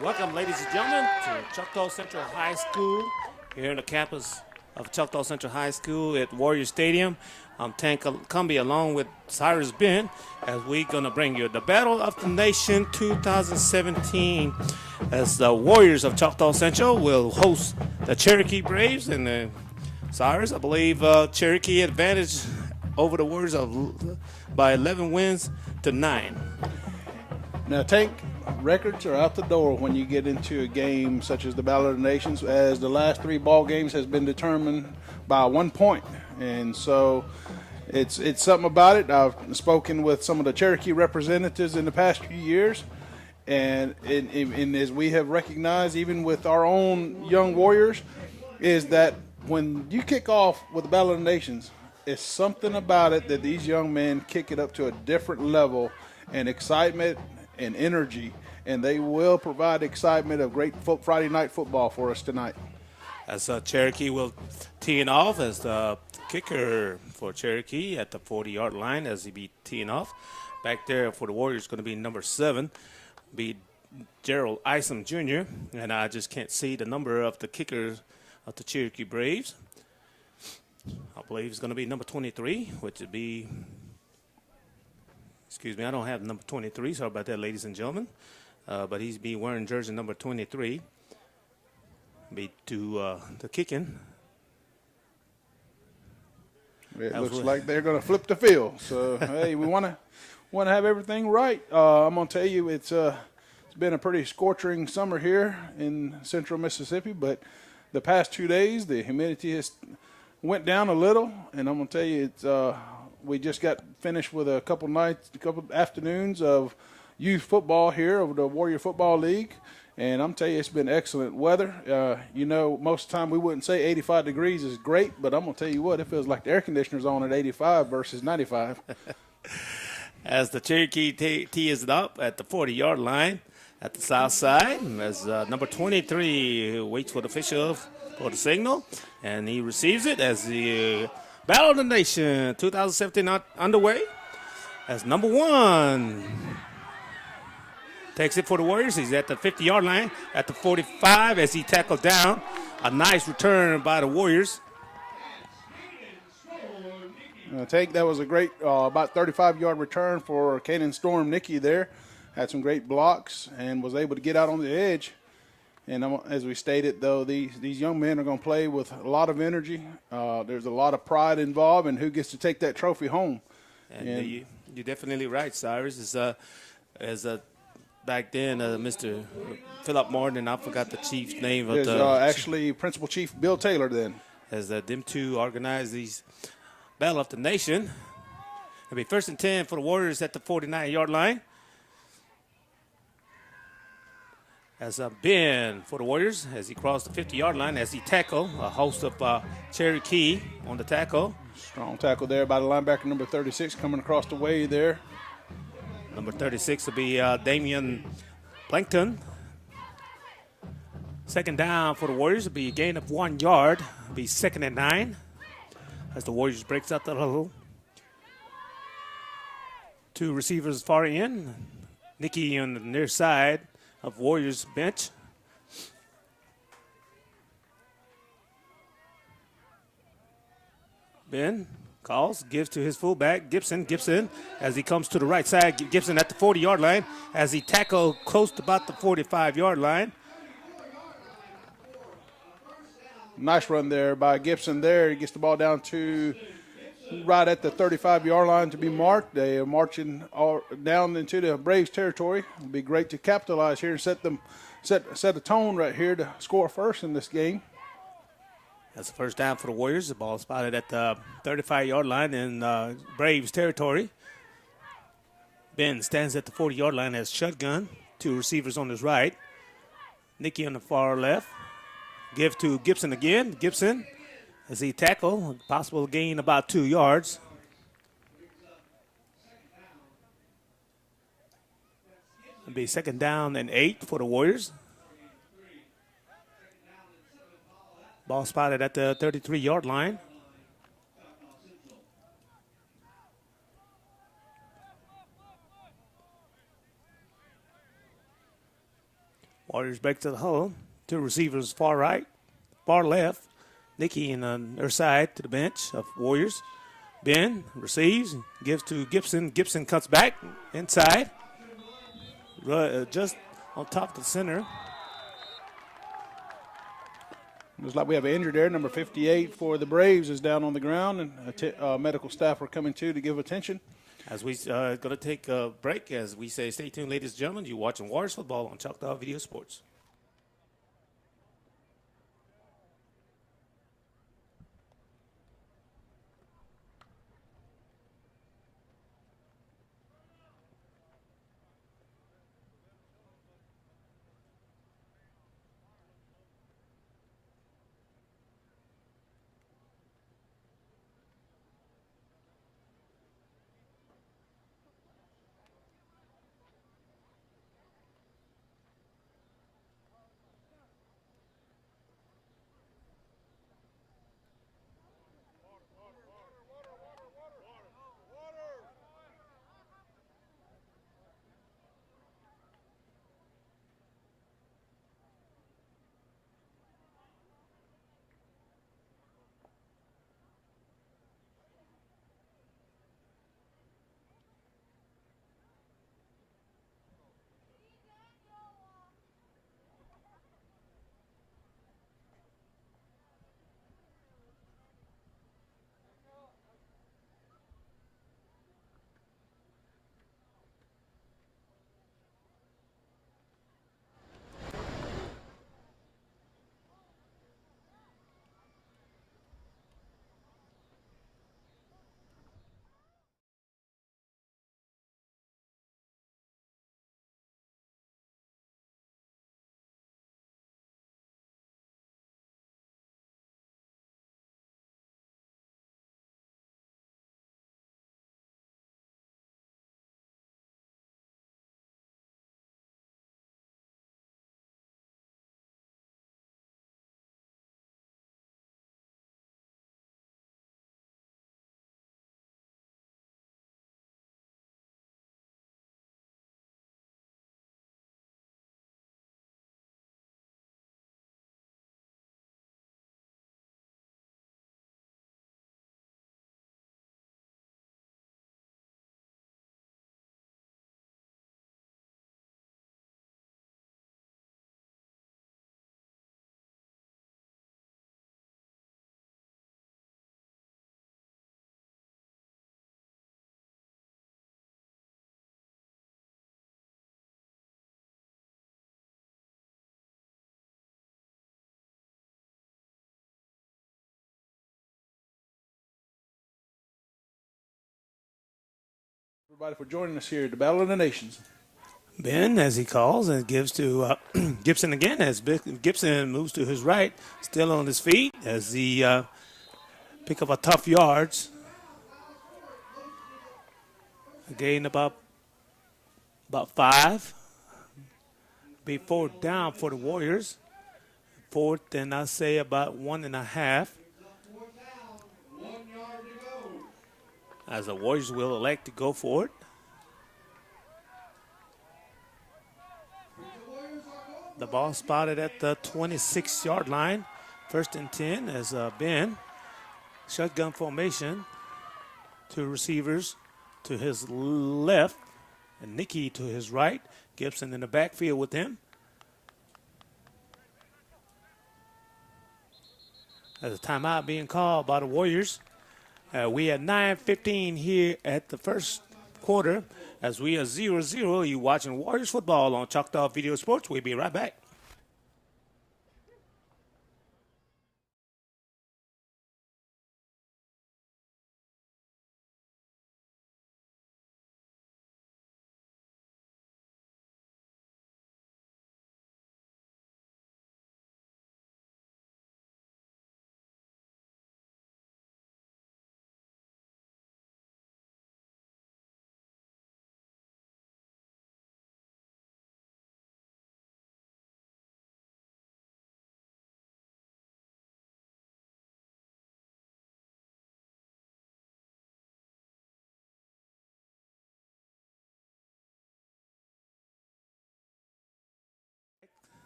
Welcome, ladies and gentlemen, to Choctaw Central High School here on the campus of Choctaw Central High School at Warrior Stadium. I'm Tank Cumbie along with Cyrus Ben as we're going to bring you the Battle of the Nation 2017 as the Warriors of Choctaw Central will host the Cherokee Braves. And Cyrus, I believe Cherokee advantage over the Warriors by 11 wins to 9. Now, Tank, records are out the door when you get into a game such as the Battle of the Nations, as the last 3 ball games has been determined by 1 point. And so it's something about it. I've spoken with some of the Cherokee representatives in the past few years, and as we have recognized, even with our own young Warriors, is that when you kick off with the Battle of the Nations, it's something about it that these young men kick it up to a different level and excitement and energy, and they will provide excitement of great Friday night football for us tonight. As Cherokee will teeing off as the kicker for Cherokee at the 40-yard line as he be teeing off. Back there for the Warriors going to be number 7, be Gerald Isom Jr., and I just can't see the number of the kickers of the Cherokee Braves. I believe it's going to be number 23, which would be, excuse me, I don't have number 23. Sorry about that, ladies and gentlemen. But he's be wearing jersey number 23. Be to the kicking. It looks like they're going to flip the field. So, hey, we want to have everything right. I'm going to tell you it's been a pretty scorching summer here in central Mississippi, but the past 2 days the humidity has went down a little, and I'm going to tell you we just got finished with a couple afternoons of youth football here over the Warrior Football League, and I'm telling you it's been excellent weather. Most of the time we wouldn't say 85 degrees is great, but I'm going to tell you what, it feels like the air conditioner's on at 85 versus 95. As the Cherokee tees it up at the 40-yard line at the south side, as number 23 waits for the official for the signal, and he receives it as the Battle of the Nation 2017 underway. As number 1 takes it for the Warriors. He's at the 50-yard line at the 45 as he tackled down. A nice return by the Warriors. That was a great about 35-yard return for Canaan Storm Nicky there. Had some great blocks and was able to get out on the edge. And as we stated, though, these young men are going to play with a lot of energy. There's a lot of pride involved in who gets to take that trophy home. And you're definitely right, Cyrus. Back then, Mr. Philip Martin, I forgot the chief's name. Actually Principal Chief Bill Taylor then. As them two organize these Battle of the Nation. It'll be 1st and 10 for the Warriors at the 49-yard line. As Ben for the Warriors, as he crossed the 50-yard line, as he tackle a host of Cherokee on the tackle. Strong tackle there by the linebacker number 36 coming across the way there. Number 36 will be Damian Plankton. 2nd down for the Warriors will be a gain of 1 yard. It'll be 2nd and 9 as the Warriors breaks out the huddle. 2 receivers far in. Nicky on the near side of Warriors bench. Ben calls, gives to his fullback, Gibson, as he comes to the right side. Gibson at the 40-yard line as he tackled close to about the 45-yard line. Nice run there by Gibson there. He gets the ball down to right at the 35-yard line to be marked. They are marching down into the Braves territory. It'll be great to capitalize here and set a tone right here to score first in this game. That's the first down for the Warriors. The ball spotted at the 35-yard line in Braves territory. Ben stands at the 40-yard line as shotgun. 2 receivers on his right. Nicky on the far left. Give to Gibson again. Gibson as he tackle. Possible gain about 2 yards. It'll be 2nd down and 8 for the Warriors. Ball spotted at the 33-yard line. Warriors back to the huddle. Two receivers far right, far left. Nikki in on their side to the bench of Warriors. Ben receives, gives to Gibson. Gibson cuts back inside, just on top of the center. Looks like we have an injured there. Number 58 for the Braves is down on the ground, and medical staff are coming to give attention. As we going to take a break, as we say, stay tuned, ladies and gentlemen. You're watching Warriors football on Choctaw Video Sports. Everybody for joining us here at the Battle of the Nations. Ben, as he calls, and gives to Gibson again, as Gibson moves to his right, still on his feet, as he pick up a tough yards. Again, about 5. Be 4th down for the Warriors. 4th, and I say about 1.5. As the Warriors will elect to go for it. The ball spotted at the 26-yard line. 1st and 10 as Ben, shotgun formation, 2 receivers to his left and Nicky to his right. Gibson in the backfield with him. As a timeout being called by the Warriors. We at 9:15 here at the first quarter. As we are 0-0, you watching Warriors football on Choctaw Video Sports. We'll be right back.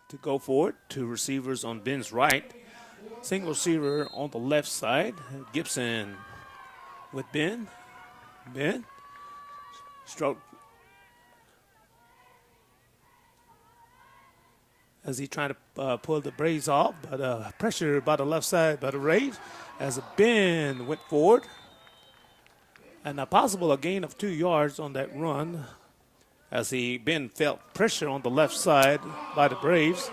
to go for it. Two receivers on Ben's right. Single receiver on the left side. Gibson with Ben. Ben. Stroke. As he trying to pull the Braves off, but pressure by the left side by the Braves. As Ben went forward. And a possible gain of 2 yards on that run. As Ben felt pressure on the left side by the Braves.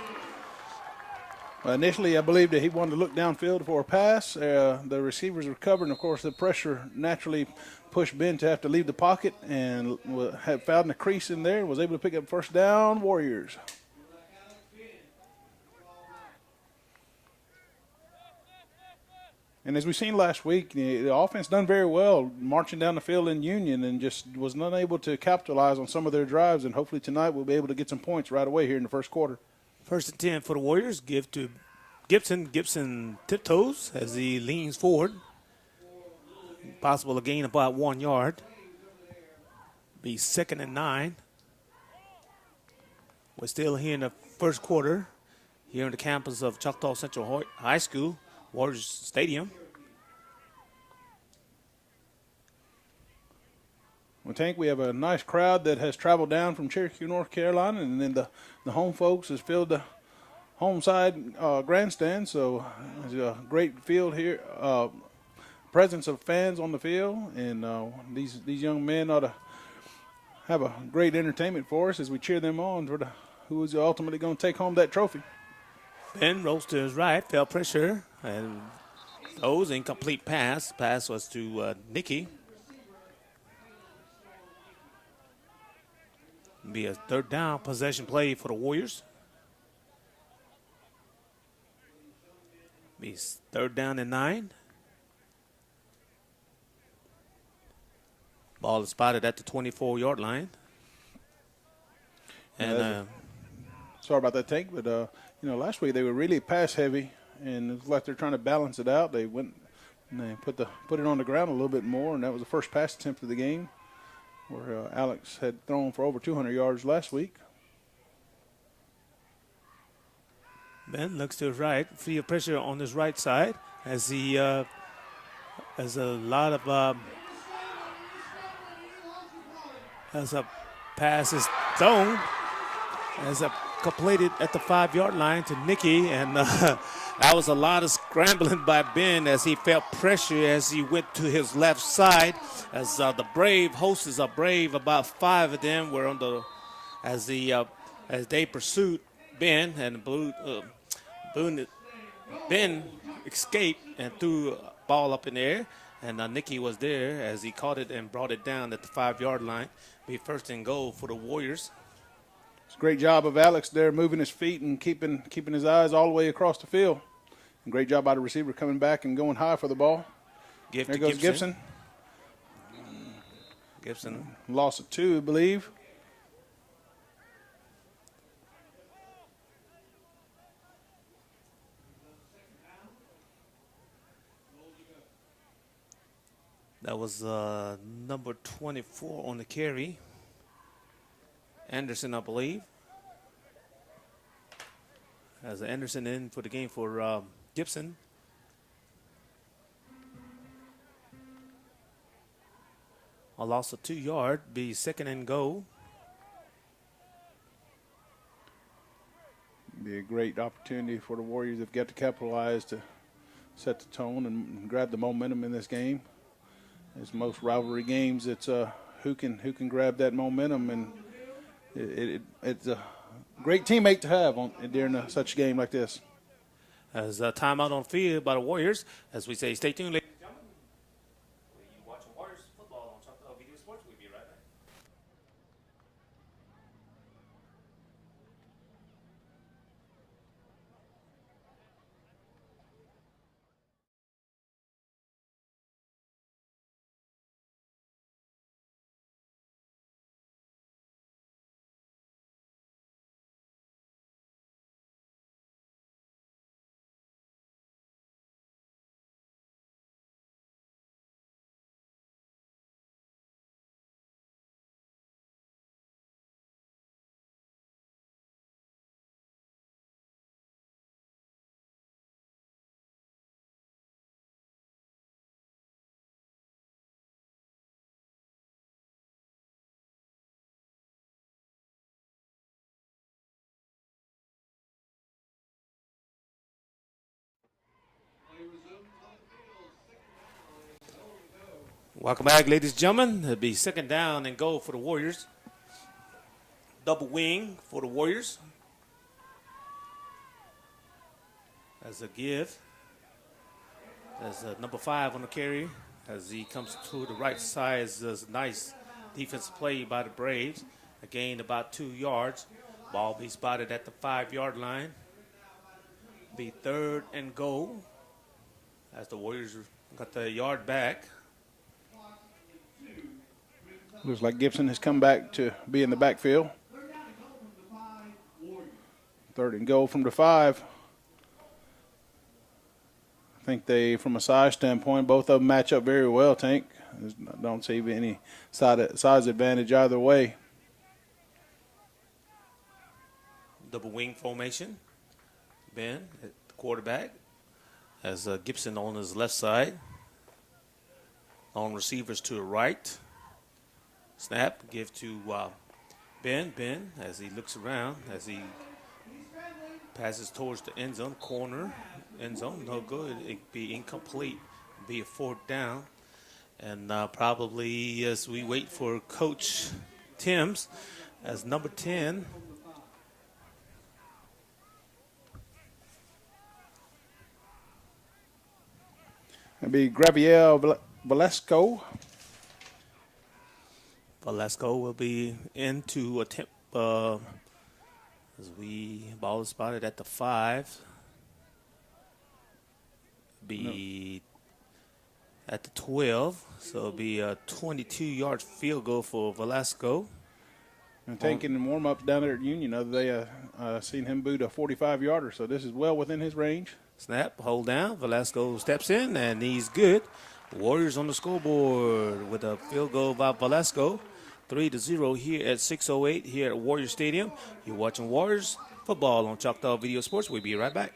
Initially, I believed that he wanted to look downfield for a pass. The receivers recovered, and of course, the pressure naturally pushed Ben to have to leave the pocket, and had found the crease in there and was able to pick up first down. Warriors. And as we seen last week, the offense done very well marching down the field in Union, and just was not able to capitalize on some of their drives. And hopefully tonight we'll be able to get some points right away here in the first quarter. 1st and 10 for the Warriors. Give to Gibson. Gibson tiptoes as he leans forward. Possible a gain about 1 yard. Be 2nd and 9. We're still here in the first quarter here on the campus of Choctaw Central High School, Warriors Stadium. Well, Tank, we have a nice crowd that has traveled down from Cherokee, North Carolina, and then the home folks has filled the home side grandstand. So there's a great field here, presence of fans on the field, and these young men ought to have a great entertainment for us as we cheer them on for who is ultimately going to take home that trophy. Ben rolls to his right, felt pressure, and throws incomplete pass. Pass was to Nicky. Be a 3rd down possession play for the Warriors. Be 3rd down and 9. Ball is spotted at the 24-yard line. And sorry about that, Tank, but last week they were really pass heavy, and it's like they're trying to balance it out. They went and they put it on the ground a little bit more, and that was the first pass attempt of the game, where Alex had thrown for over 200 yards last week. Ben looks to his right, feel pressure on his right side as he has a lot of as a pass is thrown, as a completed at the 5-yard line to Nicky, and that was a lot of scrambling by Ben as he felt pressure as he went to his left side. As the Brave hosts are Brave, about 5 of them were on the as they pursued Ben, and Ben escaped and threw a ball up in the air, and Nicky was there as he caught it and brought it down at the 5-yard line. Be 1st and goal for the Warriors. It's a great job of Alex there, moving his feet and keeping his eyes all the way across the field. And great job by the receiver coming back and going high for the ball. There goes Gibson. Gibson. Loss of 2, I believe. That was number 24 on the carry. Anderson, I believe. As Anderson in for the game for Gibson. A loss of 2 yards, be 2nd and goal. Be a great opportunity for the Warriors. They've got to capitalize to set the tone and grab the momentum in this game. As most rivalry games, it's who can grab that momentum, and it's a great teammate to have during such a game like this. As a timeout on field by the Warriors, as we say, stay tuned. Welcome back, ladies and gentlemen. It'll be second down and goal for the Warriors. Double wing for the Warriors. As a give. As number 5 on the carry. As he comes to the right side, is a nice defensive play by the Braves. A gain about 2 yards. Ball be spotted at the 5-yard line. Be third and goal. As the Warriors got the yard back. Looks like Gibson has come back to be in the backfield. Third and goal from the 5. I think they, from a size standpoint, both of them match up very well, Tank. I don't see any size advantage either way. Double wing formation. Ben at the quarterback. As Gibson on his left side. Long receivers to the right. Snap, give to Ben. Ben, as he looks around, as he passes towards the end zone, corner, end zone, no good. It'd be incomplete, be a 4th down. And probably as we wait for Coach Timms, as number 10, It'd be Graviel Velasco. Velasco will be in to attempt as ball is spotted at the 5. Be at the 12, so it'll be a 22-yard field goal for Velasco. And taking the warm-ups down there at Union, they seen him boot a 45-yarder, so this is well within his range. Snap, hold down. Velasco steps in, and he's good. Warriors on the scoreboard with a field goal by Velasco. 3-0 here at 6:08 here at Warrior Stadium. You're watching Warriors football on Choctaw Video Sports. We'll be right back.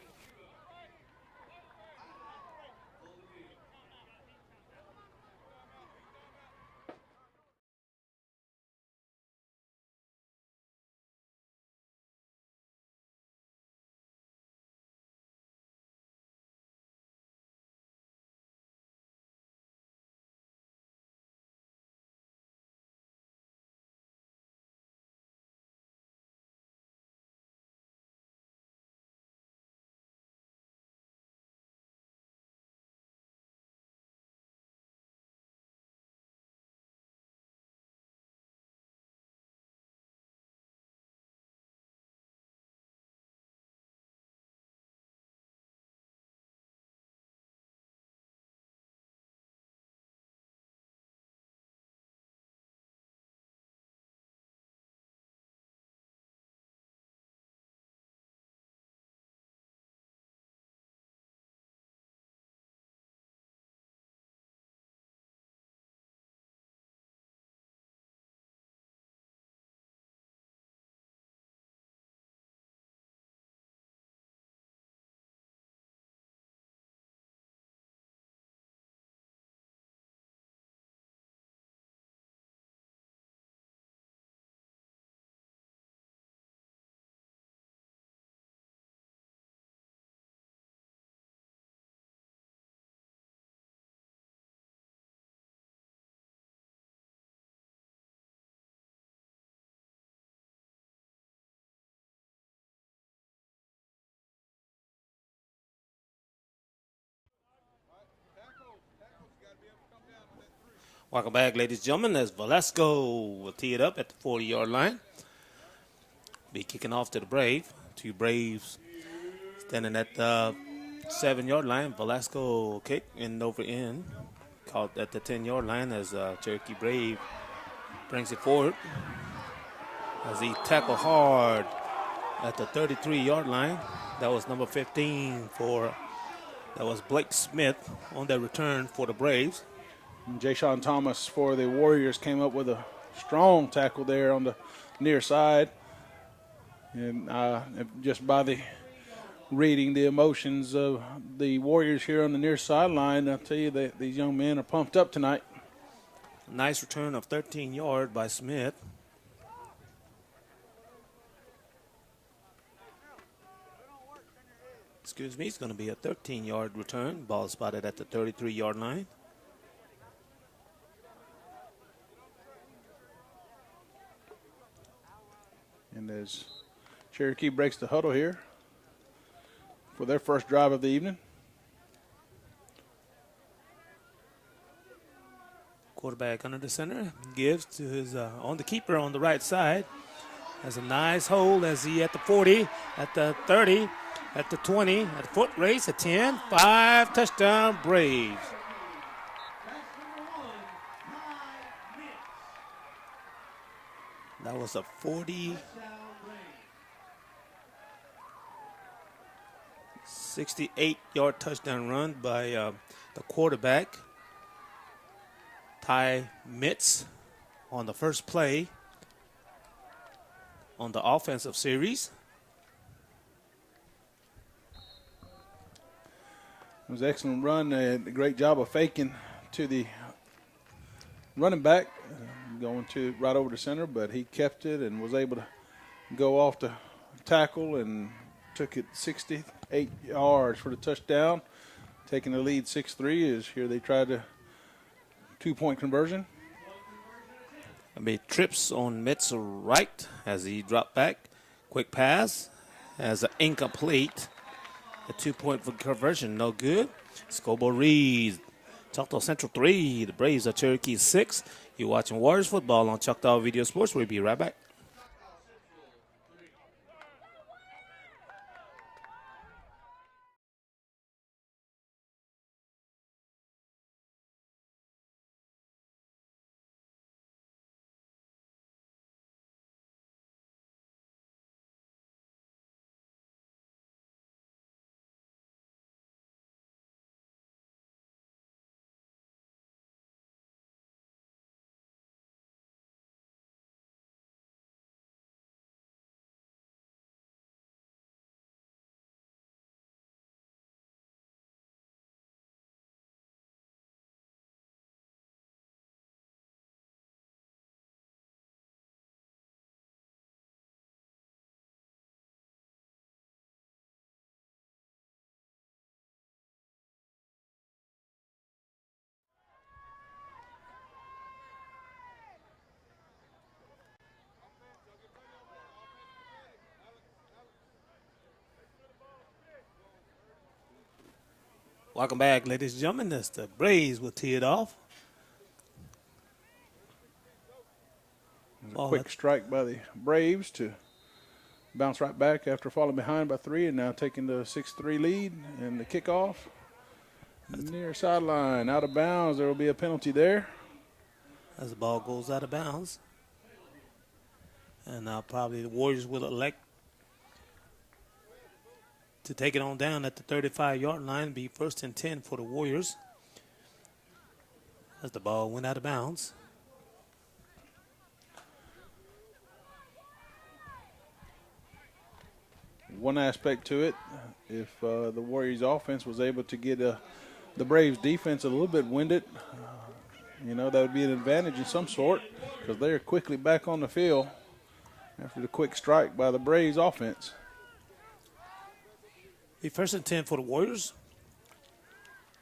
Welcome back, ladies and gentlemen, as Velasco will tee it up at the 40-yard line. Be kicking off to the Brave. 2 Braves standing at the 7-yard line. Velasco kick end over end. Caught at the 10-yard line as Cherokee Brave brings it forward. As he tackled hard at the 33-yard line. That was number 15 that was Blake Smith on that return for the Braves. Ja'Shawn Thomas for the Warriors came up with a strong tackle there on the near side. And just by the reading the emotions of the Warriors here on the near sideline, I'll tell you that these young men are pumped up tonight. Nice return of 13 yards by Smith. Excuse me, it's going to be a 13-yard return. Ball spotted at the 33-yard line. as Cherokee breaks the huddle here for their first drive of the evening. Quarterback under the center, gives to his on the keeper on the right side. Has a nice hold as he at the 40, at the 30, at the 20, at the foot race, at 10, 5, touchdown Braves. That was a 68-yard touchdown run by the quarterback, Ty Mitz, on the first play on the offensive series. It was an excellent run and a great job of faking to the running back, going to right over the center, but he kept it and was able to go off the tackle and took it 68 yards for the touchdown, taking the lead 6-3 as here they tried to two-point conversion. Made trips on Mitz right as he dropped back. Quick pass as an incomplete. A 2-point conversion, no good. Scobo reads. Choctaw Central 3, the Braves of Cherokee 6. You're watching Warriors football on Choctaw Video Sports. We'll be right back. Welcome back, ladies and gentlemen. That's the Braves will tee it off. A quick strike by the Braves to bounce right back after falling behind by 3 and now taking the 6-3 lead. And the kickoff near sideline, out of bounds. There will be a penalty there. As the ball goes out of bounds. And now probably the Warriors will elect to take it on down at the 35-yard line, be 1st and 10 for the Warriors. As the ball went out of bounds. One aspect to it, if the Warriors offense was able to get the Braves defense a little bit winded, that would be an advantage of some sort because they're quickly back on the field after the quick strike by the Braves offense. Be 1st and 10 for the Warriors.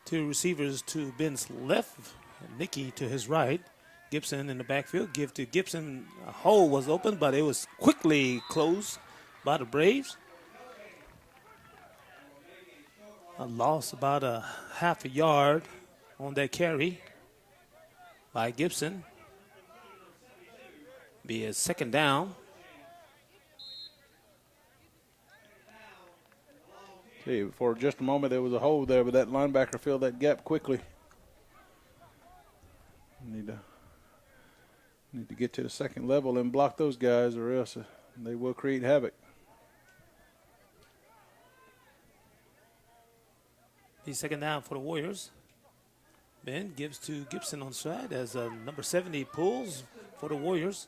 2 receivers to Ben's left, Nicky to his right. Gibson in the backfield. Give to Gibson. A hole was open, but it was quickly closed by the Braves. A loss about a half a yard on that carry by Gibson. Be a 2nd down. For just a moment there was a hole there, but that linebacker filled that gap quickly. Need to get to the second level and block those guys, or else they will create havoc. The 2nd down for the Warriors. Ben gives to Gibson on side as number 70 pulls for the Warriors.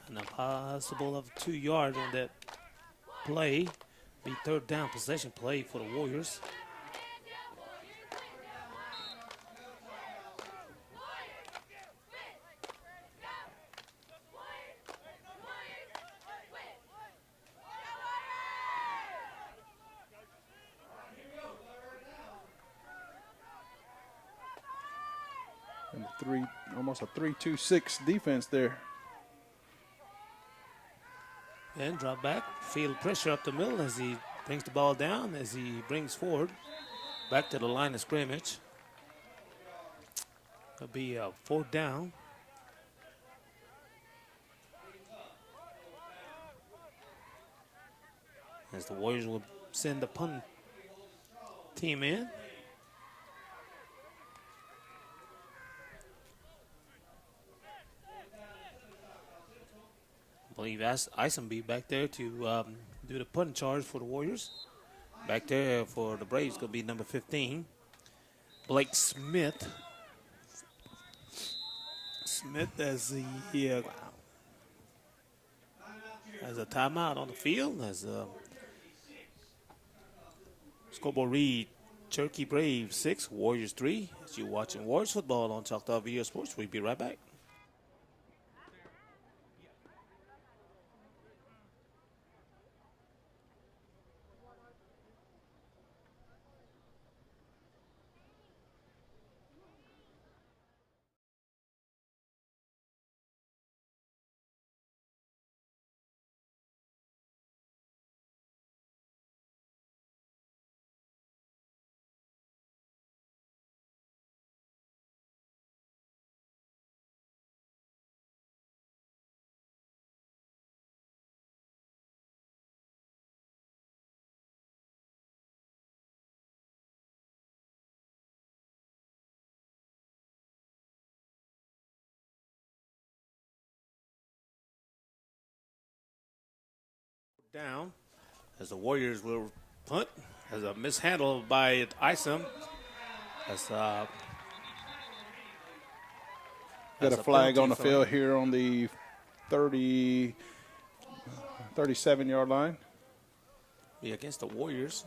And a possible of 2 yards on that play. Be 3rd down possession play for the Warriors. almost a 3-2-6 defense there. And drop back, feel pressure up the middle as he brings the ball down, as he brings forward back to the line of scrimmage. It'll be a 4th down. As the Warriors will send the punt team in. I believe Isom be back there to do the punt charge for the Warriors. Back there for the Braves going to be number 15, Blake Smith. Smith as the as a timeout on the field. As scoreboard read, Cherokee Braves 6, Warriors 3. As you're watching Warriors football on Choctaw Video Sports, we'll be right back. Down as the Warriors will punt as a mishandle by Isom. Got a flag on the field here on the 37-yard line. Be against the Warriors.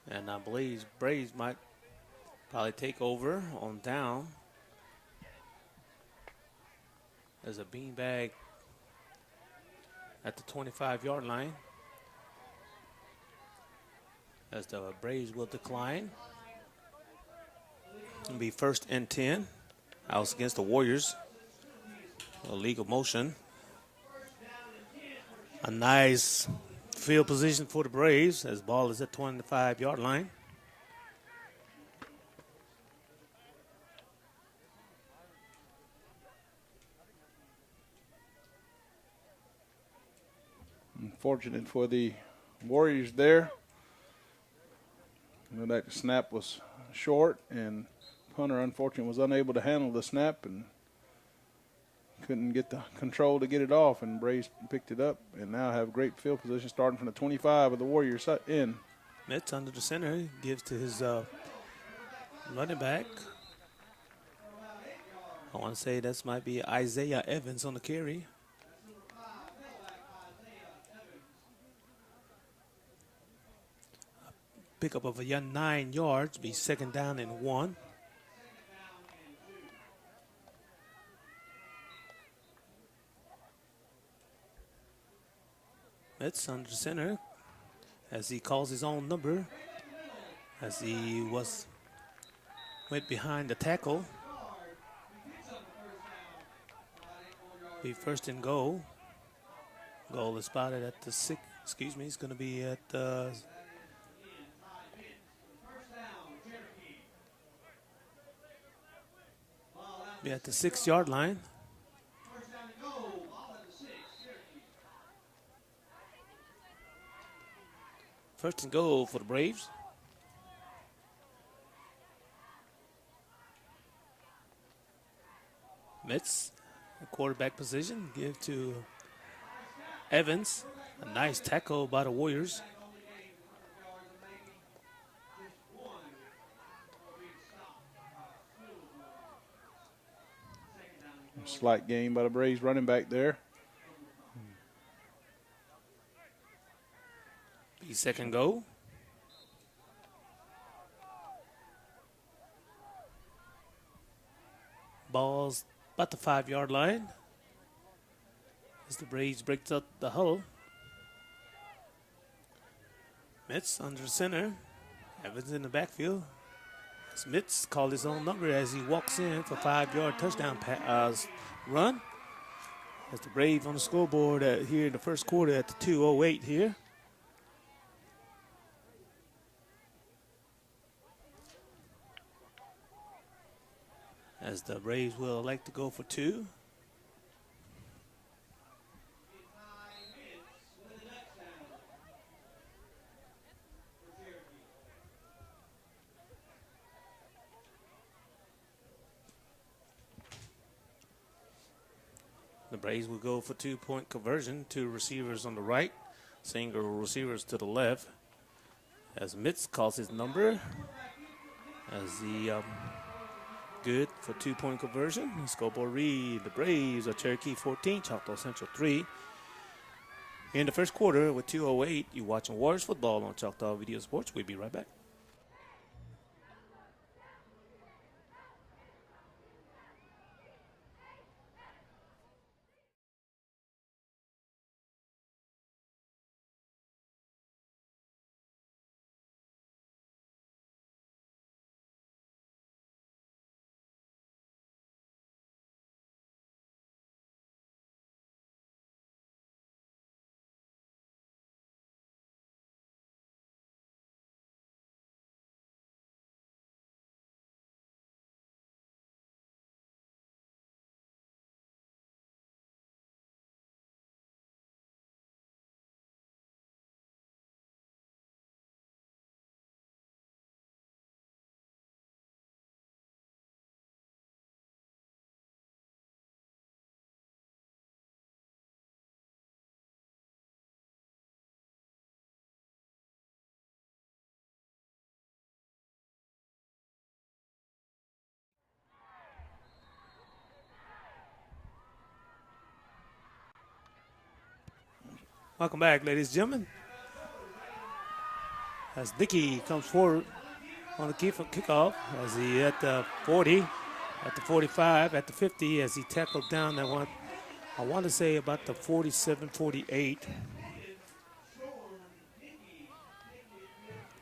And I believe Braves might probably take over on down. There's a beanbag at the 25-yard line. As the Braves will decline. It'll be 1st and 10. House against the Warriors. A legal motion. A nice field position for the Braves as ball is at 25-yard line. Unfortunate for the Warriors there. That snap was short, and punter, unfortunately, was unable to handle the snap and couldn't get the control to get it off, and Braves picked it up and now have great field position starting from the 25 of the Warriors in. Metz under the center, gives to his running back. I want to say this might be Isaiah Evans on the carry. Pickup of a 9 yards, be 2nd down and 1. Metz under the center as he calls his own number as he went behind the tackle. Be 1st and goal. Goal is spotted at the 6. Excuse me, it's going to be at be at the 6-yard line. First and goal for the Braves. Metz, a quarterback position, give to Evans. A nice tackle by the Warriors. Slight gain by the Braves running back there. Be 2nd goal. Ball's about the 5-yard line as the Braves breaks up the huddle. Mitz under center. Evans in the backfield. Mitz called his own number as he walks in for 5-yard touchdown run. As the Braves on the scoreboard here in the first quarter at the 2:08 here. As the Braves will elect to go for 2. The Braves will go for 2-point conversion. 2 receivers on the right, single receivers to the left. As Mitz calls his number, as the good for 2-point conversion. The scoreboard read: the Braves are Cherokee 14, Choctaw Central 3. In the first quarter with 2:08, you're watching Warriors football on Choctaw Video Sports. We'll be right back. Welcome back, ladies and gentlemen. As Dickey comes forward on the kickoff, as he at the 40, at the 45, at the 50, as he tackled down that one, I want to say about the 47, 48.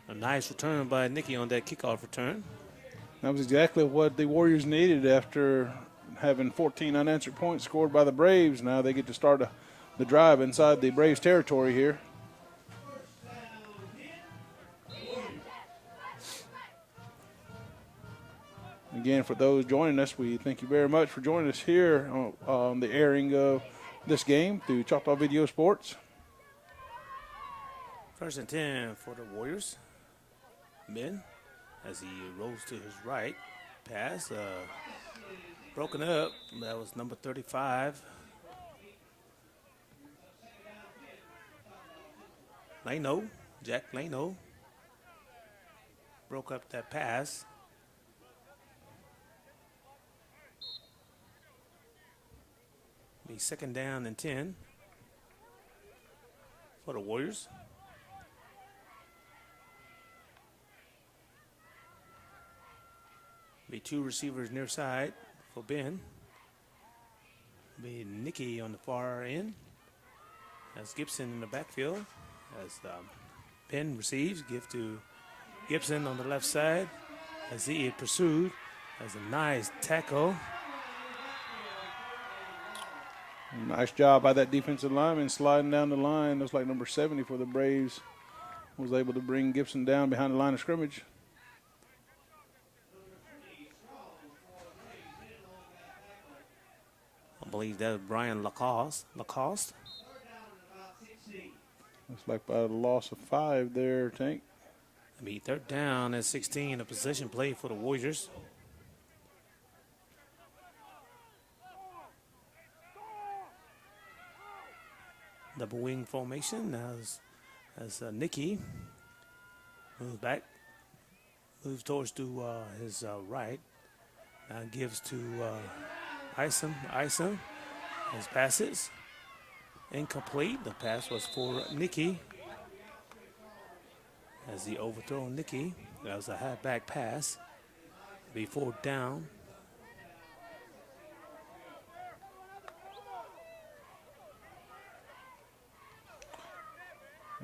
A nice return by Nicky on that kickoff return. That was exactly what the Warriors needed after having 14 unanswered points scored by the Braves. Now they get to start the drive inside the Braves territory here. Again, for those joining us, we thank you very much for joining us here on the airing of this game through Choctaw Video Sports. 1st and 10 for the Warriors. Ben, as he rolls to his right, pass, broken up. That was number 35. Lano, Jack Lano, broke up that pass. Be 2nd down and 10 for the Warriors. Be 2 receivers near side for Ben. Be Nicky on the far end. As Gibson in the backfield. As Ben receives, give to Gibson on the left side. As he is pursued. As a nice tackle. Nice job by that defensive lineman sliding down the line. Looks like number 70 for the Braves was able to bring Gibson down behind the line of scrimmage. I believe that was Brian Lacoste. Looks like by the loss of 5 there, Tank. It'll be 3rd down and 16, a possession play for the Warriors. Double wing formation as Nicky moves back, moves towards to his right. Now gives to Isom. His passes incomplete. The pass was for Nicky. As he overthrown Nicky, that was a halfback pass. Be 4th down.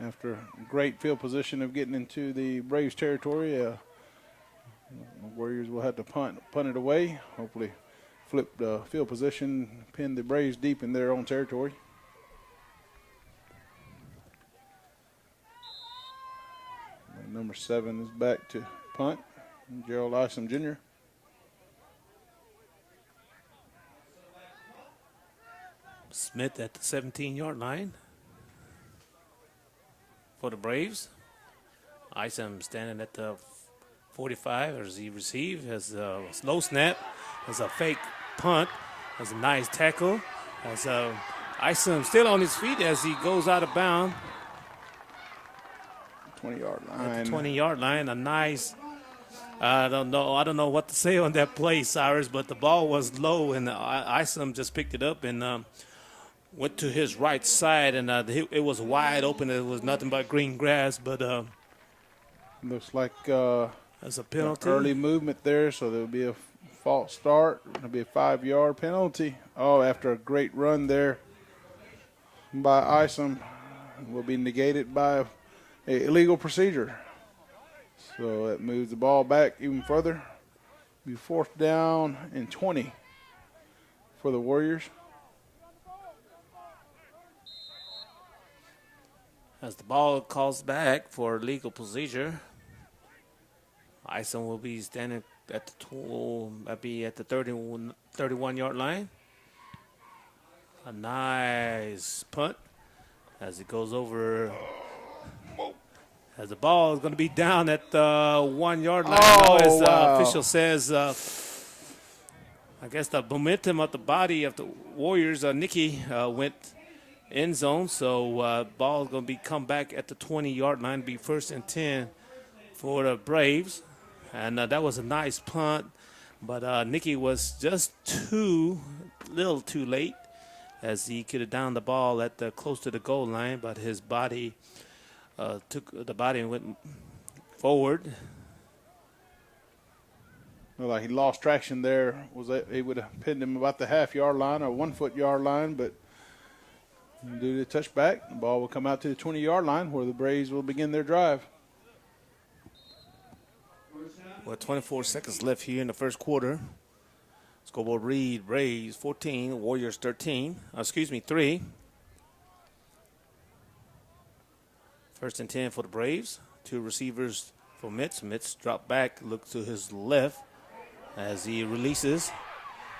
After great field position of getting into the Braves territory, the Warriors will have to punt it away. Hopefully flip the field position, pin the Braves deep in their own territory. And number 7 is back to punt, Gerald Isom Jr. Smith at the 17-yard line for the Braves. Isom standing at the 45 as he receives, has a slow snap, has a fake punt, has a nice tackle, has Isom still on his feet as he goes out of bounds. 20-yard line. At the 20-yard line, a nice. I don't know what to say on that play, Cyrus, but the ball was low and Isom just picked it up and went to his right side, and it was wide open. It was nothing but green grass, but looks like as a penalty. Early movement there, so there'll be a false start. It'll be a 5-yard penalty. Oh, after a great run there by Isom, will be negated by a illegal procedure. So it moves the ball back even further. Be 4th down and 20 for the Warriors. As the ball calls back for legal procedure, Isom will be standing at the 31-yard line. A nice punt as it goes over. As the ball is going to be down at the 1-yard line. Oh, as the wow. official says, I guess the momentum of the body of the Warriors, Nicky, went end zone. So ball is going to come back at the 20-yard line, be 1st and 10 for the Braves. And that was a nice punt, but Nicky was just little too late as he could have downed the ball at close to the goal line, but his body took the body and went forward. Well, like he lost traction there. He would have pinned him about the half-yard line or 1-foot-yard line, but due to the touchback, the ball will come out to the 20-yard line where the Braves will begin their drive. Well, 24 seconds left here in the first quarter. Scoreboard read, Braves 14, Warriors 3. 1st and 10 for the Braves. 2 receivers for Mitz. Mitz dropped back, looks to his left as he releases.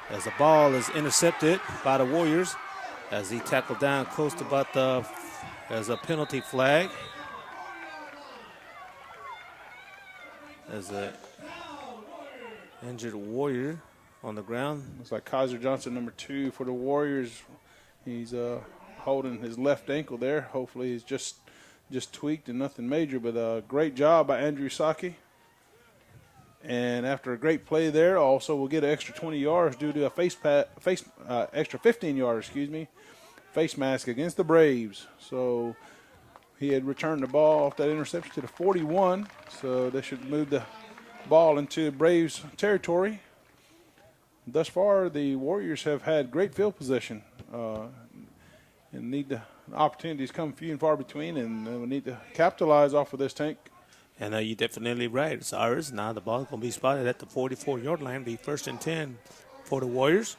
As the ball is intercepted by the Warriors as he tackled down close to about as a penalty flag. As a injured Warrior on the ground. Looks like Kaiser Johnson, number 2 for the Warriors. He's holding his left ankle there. Hopefully he's just tweaked and nothing major, but great job by Andrew Saki. And after a great play there, also will get an extra 20 yards due to a extra 15 yards, face mask against the Braves. So he had returned the ball off that interception to the 41, so they should move the ball into Braves territory. Thus far, the Warriors have had great field position and need the opportunities come few and far between, and we need to capitalize off of this, Tank. And you're definitely right, Cyrus. Now the ball is going to be spotted at the 44-yard line, be 1st and 10 for the Warriors.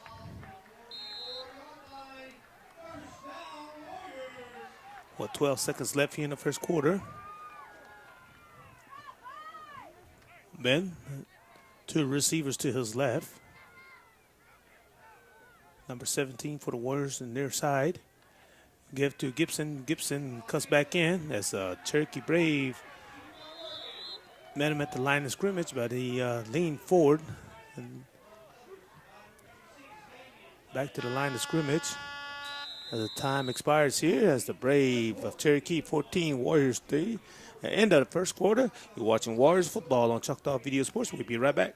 Well, 12 seconds left here in the first quarter. Ben, 2 receivers to his left. Number 17 for the Warriors on their side. Give to Gibson. Gibson cuts back in as Cherokee Brave met him at the line of scrimmage, but he leaned forward and back to the line of scrimmage. As the time expires here, as the Brave of Cherokee 14, Warriors 3. At the end of the first quarter, you're watching Warriors football on Choctaw Video Sports. We'll be right back.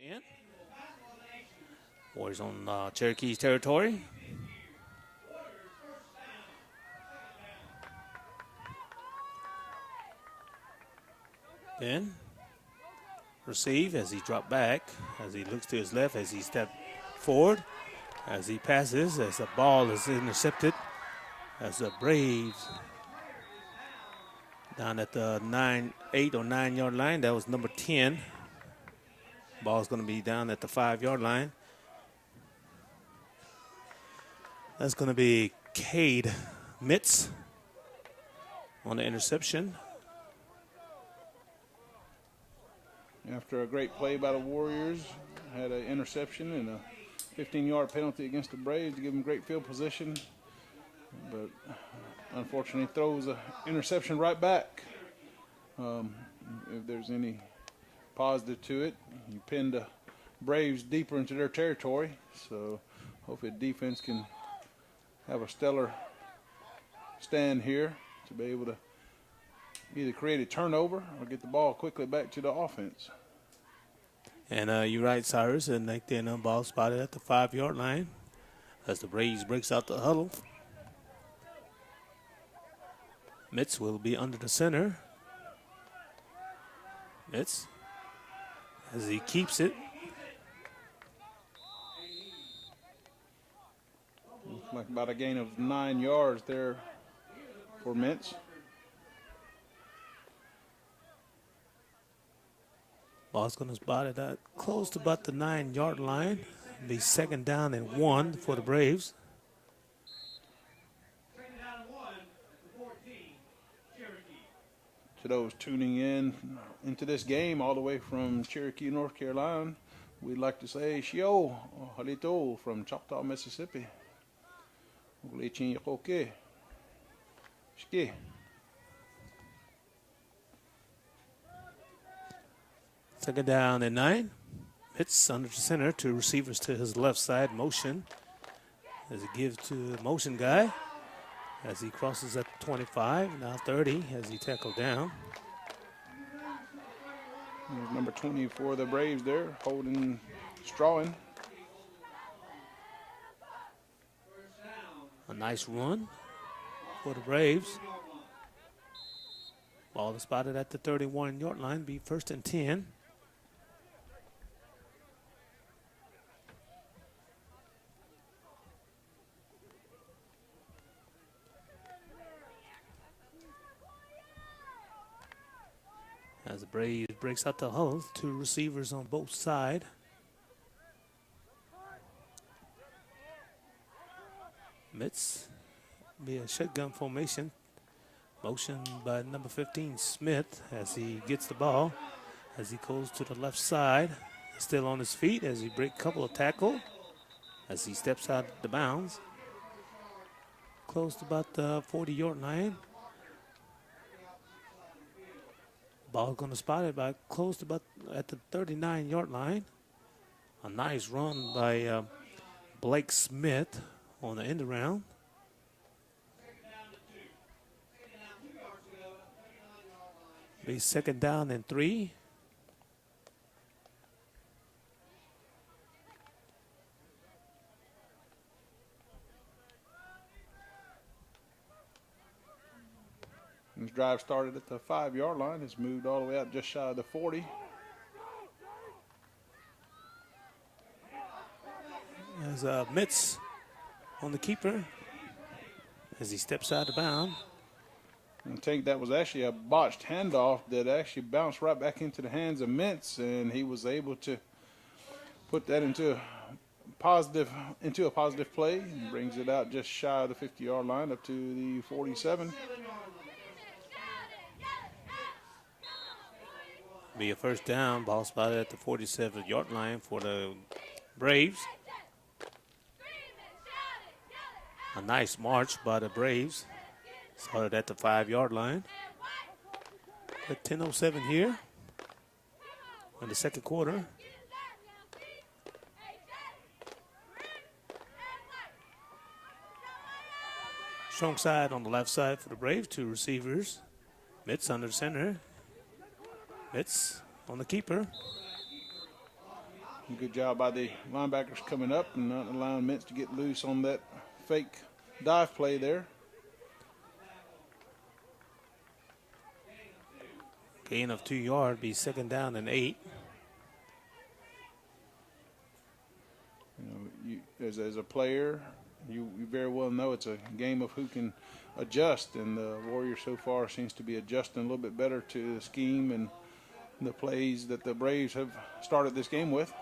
In. Warriors on Cherokee's territory. Then receive as he dropped back, as he looks to his left, as he stepped forward, as he passes, as the ball is intercepted, as the Braves down at the 8 or 9 yard line. That was number 10. Ball's going to be down at the 5 yard line. That's going to be Cade Mitz on the interception. After a great play by the Warriors, had an interception and a 15-yard penalty against the Braves to give them great field position. But unfortunately throws an interception right back. If there's any positive to it, you pinned the Braves deeper into their territory. So hopefully the defense can have a stellar stand here to be able to either create a turnover or get the ball quickly back to the offense. And you're right, Cyrus, and right there, the ball spotted at the 5 yard line as the Braves breaks out the huddle. Mitz will be under the center. Mitz, as he keeps it. Looks like about a gain of 9 yards there for Mitz. Ball's going to spot it at close to about the 9 yard line. Be second down and 1 for the Braves. To those tuning in into this game all the way from Cherokee, North Carolina, we'd like to say Shio Halito from Choctaw, Mississippi. Second down and 9. Hits under the center, two receivers to his left side. Motion as he gives to the motion guy as he crosses at 25, now 30 as he tackled down. There's number 20 for the Braves there, holding Strawin. A nice run for the Braves. Ball is spotted at the 31 yard line, be first and 10. As the Braves breaks out the huddle, two receivers on both sides. Mitz be a shotgun formation. Motion by number 15, Smith, as he gets the ball, as he goes to the left side. Still on his feet as he breaks a couple of tackles, as he steps out the bounds. Close to about the 40 yard line. Ball going to spot it by close to about at the 39 yard line. A nice run by Blake Smith on the end around. Be second down and 3. This drive started at the 5 yard line. It's moved all the way out just shy of the 40. There's Mitz on the keeper as he steps out of bounds. I think that was actually a botched handoff that actually bounced right back into the hands of Mitz, and he was able to put that into a positive play and brings it out just shy of the 50 yard line up to the 47. Be a first down, ball spotted at the 47 yard line for the Braves. A nice march by the Braves. Started at the 5 yard line. At 10:07 here in the second quarter. Strong side on the left side for the Braves, two receivers. Mitz under center. Mitz on the keeper. Good job by the linebackers coming up and not allowing Mintz to get loose on that fake dive play there. Gain of 2 yards, be 2nd down and 8. You know, as a player, you very well know it's a game of who can adjust, and the Warriors so far seems to be adjusting a little bit better to the scheme and the plays that the Braves have started this game with.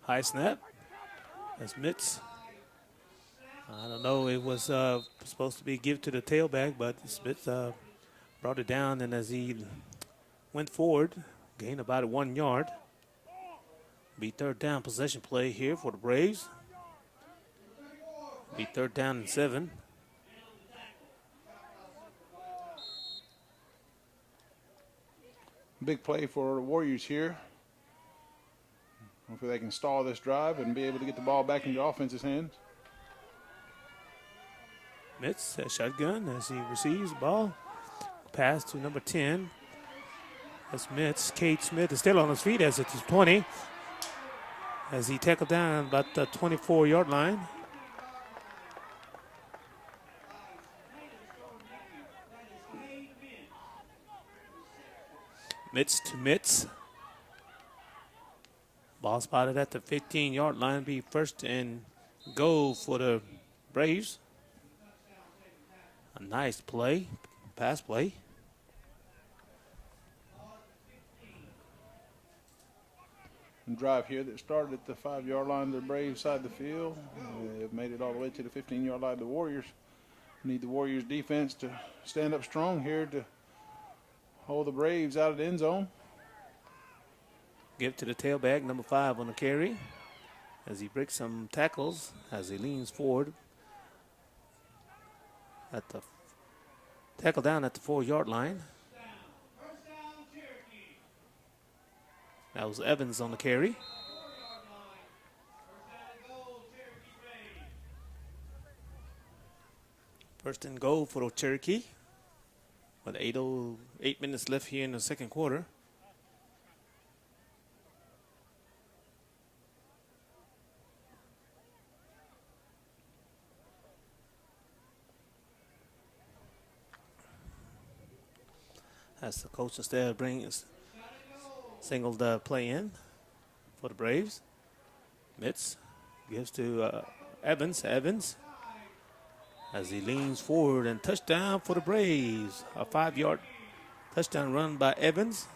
High snap. That's Mitz. I don't know. It was supposed to be give to the tailback, but Smith brought it down, and as he went forward, gained about 1 yard. Be 3rd down possession play here for the Braves. Be 3rd down and 7. Big play for the Warriors here. Hopefully they can stall this drive and be able to get the ball back into the offense's hands. Mitz, shotgun as he receives the ball. Pass to number 10. That's Mitz. Cade Smith is still on his feet as it's 20. As he tackled down about the 24-yard line. Mitz to Mitz. Ball spotted at the 15-yard line. Be 1st and goal for the Braves. A nice play, pass play. Drive here that started at the 5-yard line of the Braves side of the field. They've made it all the way to the 15-yard line of the Warriors. Need the Warriors defense to stand up strong here to hold the Braves out of the end zone. Give to the tailback, number 5 on the carry. As he breaks some tackles, as he leans forward. At the tackle down at the 4-yard line. That was Evans on the carry. First and goal for the Cherokee. With 8 minutes left here in the 2nd quarter. As the coach instead brings singled the play in for the Braves. Mitz gives to Evans. Evans as he leans forward, and touchdown for the Braves. A 5-yard touchdown run by Evans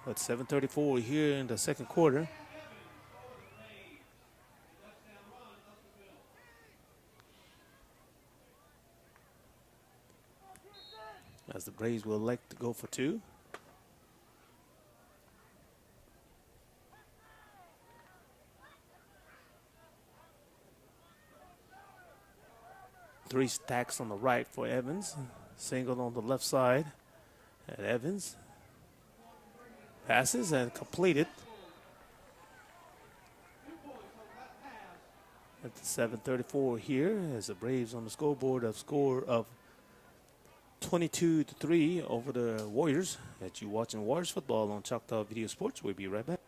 with 7:34 here in the 2nd quarter. As the Braves will elect to go for 2. Three stacks on the right for Evans. Single on the left side. And Evans passes and completed. At the 7:34 here, as the Braves on the scoreboard of score of 22-3 over the Warriors. That you watching Warriors football on Choctaw Video Sports. We'll be right back.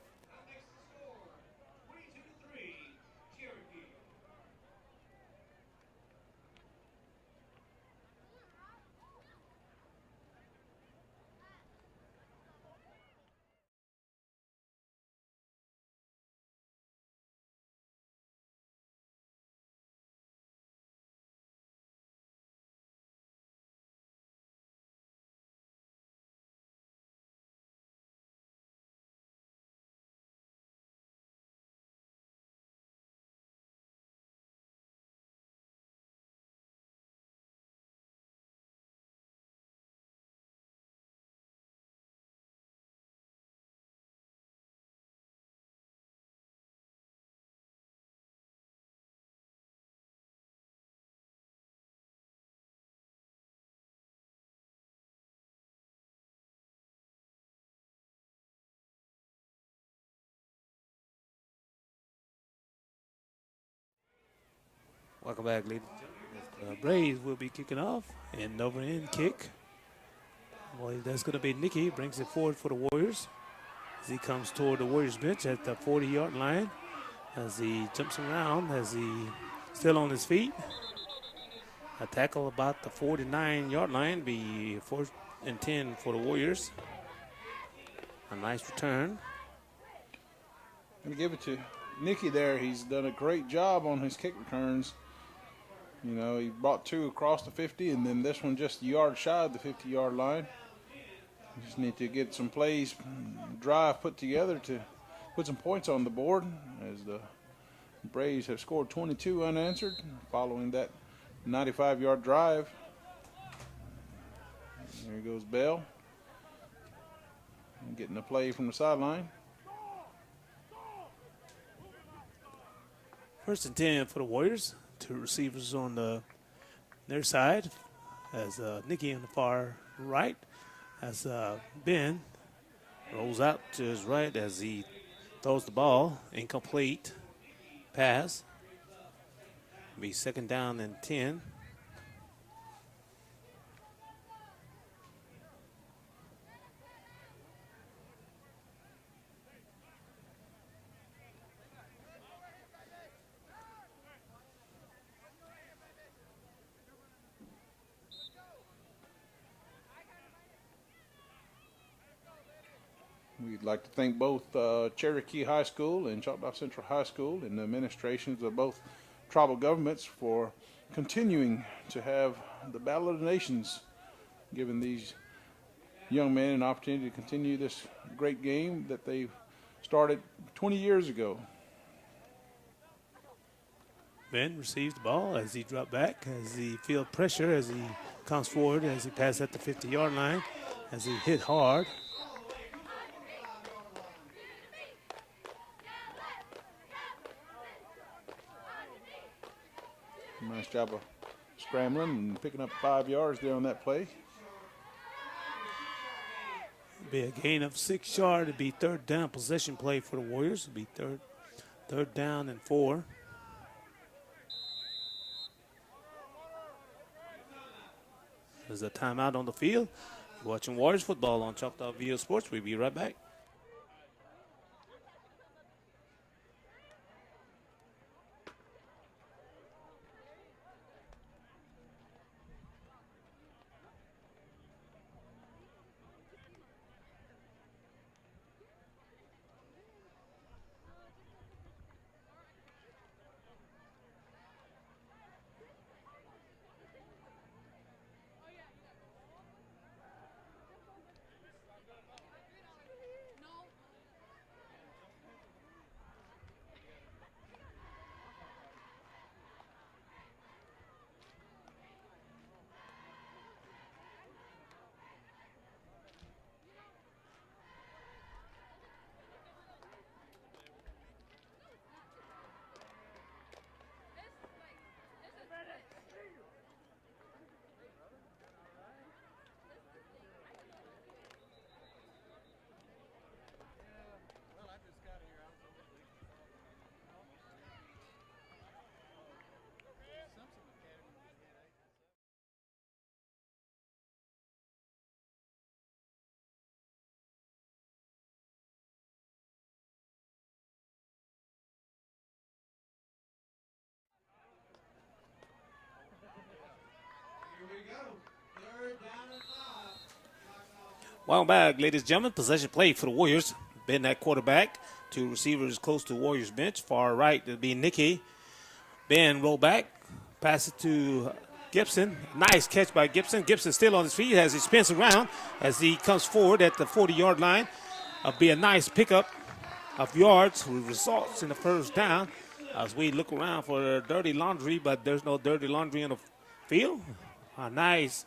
Welcome back, ladies and gentlemen. Braves will be kicking off. And over in kick. Boy, that's going to be Nicky. Brings it forward for the Warriors. as he comes toward the Warriors bench at the 40-yard line. As he jumps around, as he still on his feet. A tackle about the 49-yard line, be 4th and 10 for the Warriors. A nice return. I'm going to give it to Nicky there. He's done a great job on his kick returns. You know, he brought 2 across the 50, and then this one just a yard shy of the 50-yard line. You just need to get some plays, drive put together to put some points on the board, as the Braves have scored 22 unanswered following that 95-yard drive. There goes Bell, getting a play from the sideline. 1st and 10 for the Warriors. 2 receivers on their side, as Nicky on the far right, as Ben rolls out to his right as he throws the ball. Incomplete pass. Be 2nd down and 10. We'd like to thank both Cherokee High School and Choctaw Central High School and the administrations of both tribal governments for continuing to have the Battle of the Nations, giving these young men an opportunity to continue this great game that they started 20 years ago. Ben receives the ball as he dropped back, as he feels pressure as he comes forward, as he passes at the 50-yard line, as he hit hard. Nice job of scrambling and picking up 5 yards there on that play. Be a gain of 6 yards. It'd be 3rd down possession play for the Warriors. It'd be third down and 4. There's a timeout on the field. You're watching Warriors football on Choctaw Video Sports. We'll be right back. Welcome back, ladies and gentlemen. Possession play for the Warriors. Ben at quarterback. 2 receivers close to Warriors bench. Far right, it'll be Nicky. Ben roll back. Pass it to Gibson. Nice catch by Gibson. Gibson still on his feet as he spins around as he comes forward at the 40-yard line. It'll be a nice pickup of yards, which results in the 1st down. As we look around for dirty laundry, but there's no dirty laundry in the field. A nice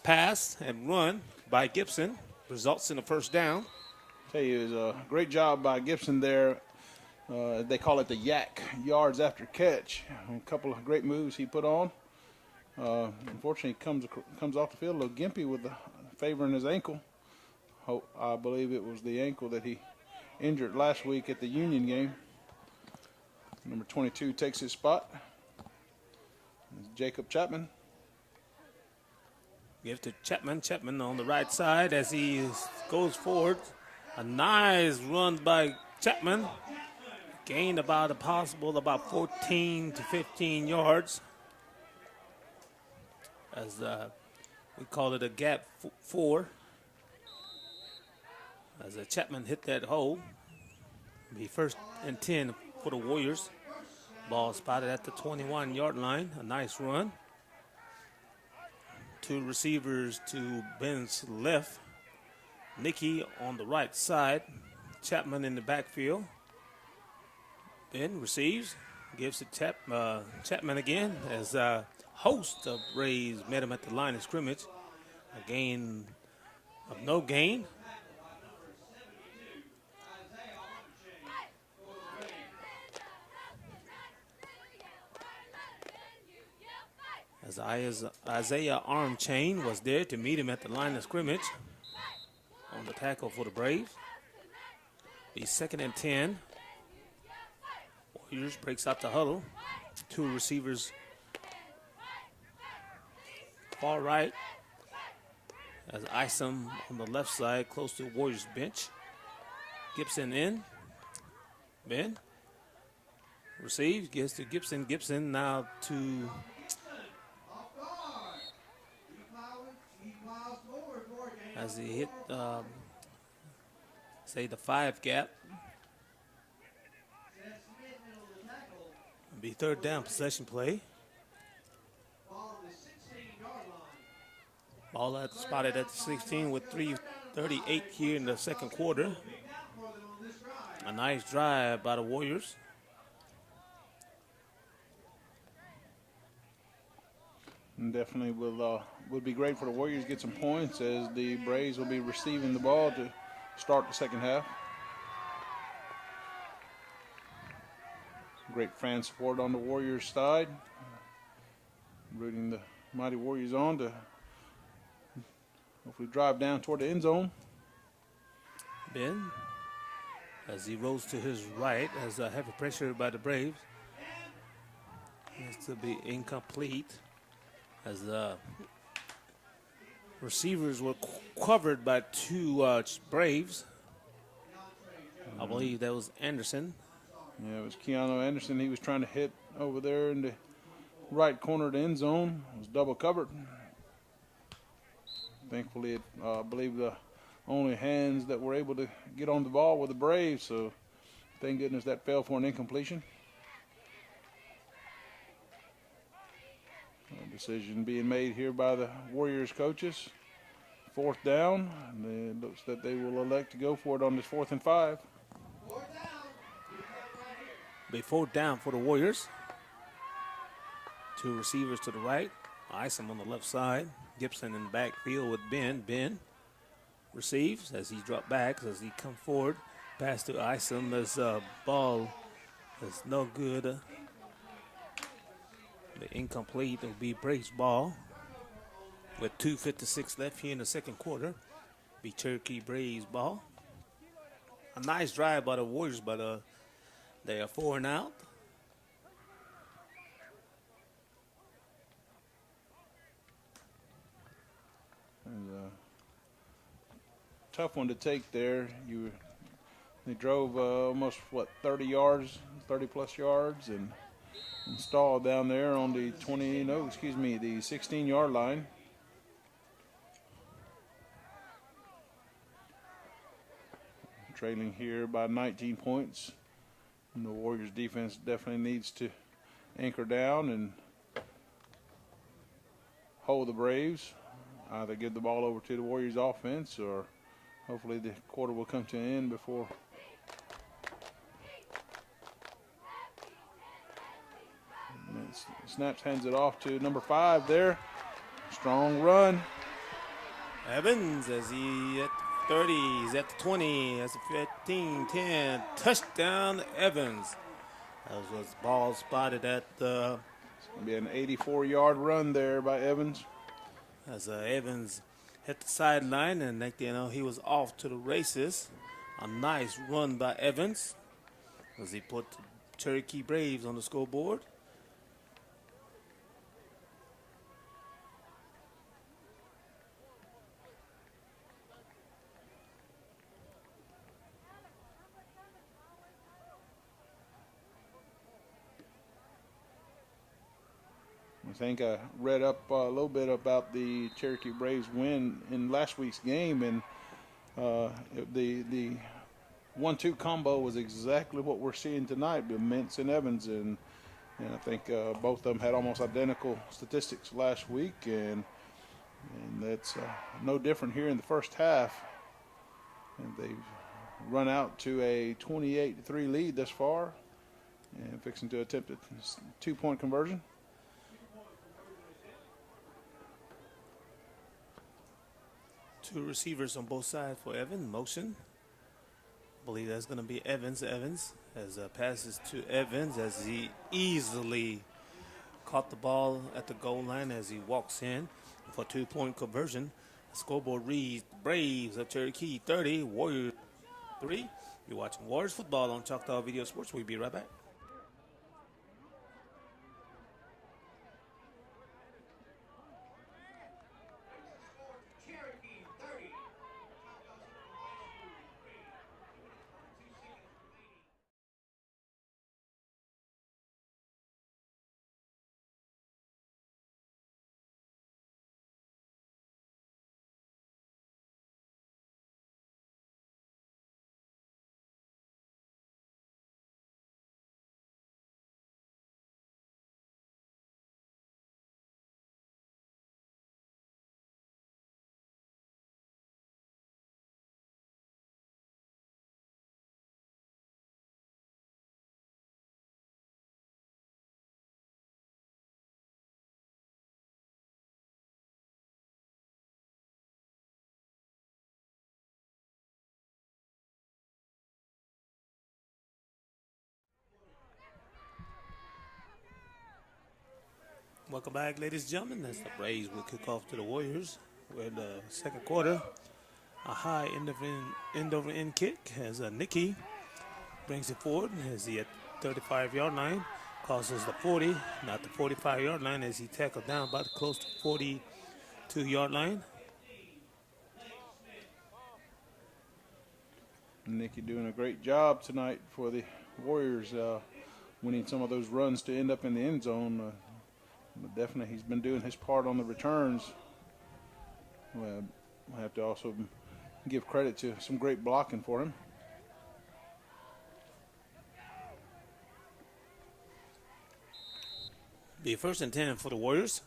pass and run by Gibson results in the 1st down. Tell you, it was a great job by Gibson there. They call it the yak, yards after catch. A couple of great moves he put on. Unfortunately, comes off the field a little gimpy with the favor in his ankle. I believe it was the ankle that he injured last week at the Union game. Number 22 takes his spot. It's Jacob Chapman. Give to Chapman. Chapman on the right side as he goes forward A nice run by Chapman. Gained about 14 to 15 yards. As we call it a gap 4. As Chapman hit that hole. Be 1st and 10 for the Warriors. Ball spotted at the 21-yard line. A nice run. 2 receivers to Ben's left. Nicky on the right side. Chapman in the backfield. Ben receives. Gives it Chapman again as a host of Braves met him at the line of scrimmage. A gain of no gain. As Isaiah Armchain was there to meet him at the line of scrimmage on the tackle for the Braves. Be 2nd and 10. Warriors breaks out the huddle. 2 receivers far right. As Isom on the left side close to the Warriors bench. Gibson in. Ben receives, gets to Gibson. Gibson now to as he hit, say, the 5 gap. It'll be 3rd down possession play. Ball spotted at the 16 with 3:38 here in the 2nd quarter. A nice drive by the Warriors. And definitely would be great for the Warriors to get some points as the Braves will be receiving the ball to start the 2nd half. Great fan support on the Warriors side. Rooting the mighty Warriors on to hopefully drive down toward the end zone. Ben, as he rolls to his right, as heavy pressure by the Braves. It's to be incomplete. As the receivers were covered by 2 Braves. I believe that was Anderson. Yeah, it was Keanu Anderson. He was trying to hit over there in the right corner of the end zone. It was double covered. Thankfully, I believe the only hands that were able to get on the ball were the Braves, so thank goodness that fell for an incompletion. A decision being made here by the Warriors coaches. 4th down, and it looks that they will elect to go for it on this 4th and 5. Be 4th down for the Warriors. 2 receivers to the right. Isom on the left side. Gibson in the backfield with Ben. Ben receives as he dropped back, as he come forward. Pass to Isom. This ball is no good. The incomplete. It will be Braves ball with 2:56 left here in the 2nd quarter. Be Cherokee Braves ball. A nice drive by the Warriors, but they are 4 and out. And, tough one to take there. They drove almost 30 plus yards, and stalled down there on the 16-yard line. Trailing here by 19 points. And the Warriors defense definitely needs to anchor down and hold the Braves. Either give the ball over to the Warriors offense, or hopefully the quarter will come to an end before Snaps, hands it off to number 5 there. Strong run. Evans as he at the 30, he's at the 20, that's a 15, 10. Touchdown Evans. That was ball spotted at the... It's going to be an 84-yard run there by Evans. As Evans hit the sideline, and he was off to the races. A nice run by Evans as he put the Cherokee Braves on the scoreboard. I think I read up a little bit about the Cherokee Braves win in last week's game, and the 1-2 combo was exactly what we're seeing tonight with Mintz and Evans, and I think both of them had almost identical statistics last week, and that's no different here in the first half. And they've run out to a 28-3 lead thus far, and fixing to attempt a 2-point conversion. Two receivers on both sides for Evans. Motion. I believe that's going to be Evans. Evans as passes to Evans as he easily caught the ball at the goal line as he walks in for 2-point conversion. The scoreboard reads Braves of Cherokee 30, Warriors 3. You're watching Warriors football on Choctaw Video Sports. We'll be right back. Welcome back, ladies and gentlemen. As the Braves will kick off to the Warriors with the second quarter. A high end-over-end kick as Nicky brings it forward as he at 35-yard line. Crosses the 40, not the 45-yard line as he tackled down about close to 42-yard line. Nicky doing a great job tonight for the Warriors, winning some of those runs to end up in the end zone. But definitely he's been doing his part on the returns. We'll have to also give credit to some great blocking for him. Be first and 10 for the Warriors.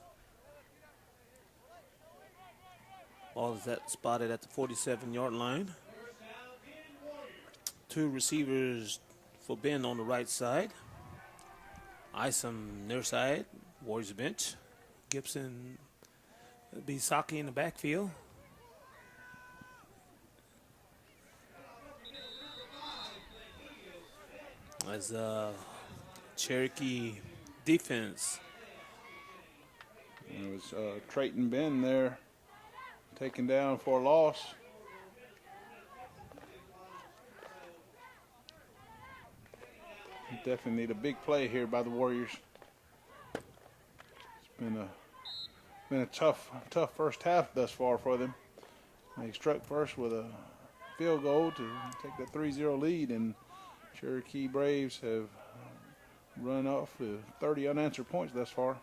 Ball is spotted at the 47-yard line. Two receivers for Ben on the right side. Isom near side. Warriors bench. Gibson be Saki in the backfield. As Cherokee defense. It was Trayton Ben there taken down for a loss. Definitely need a big play here by the Warriors. It's been a tough first half thus far for them. They struck first with a field goal to take the 3-0 lead, and Cherokee Braves have run off 30 unanswered points thus far.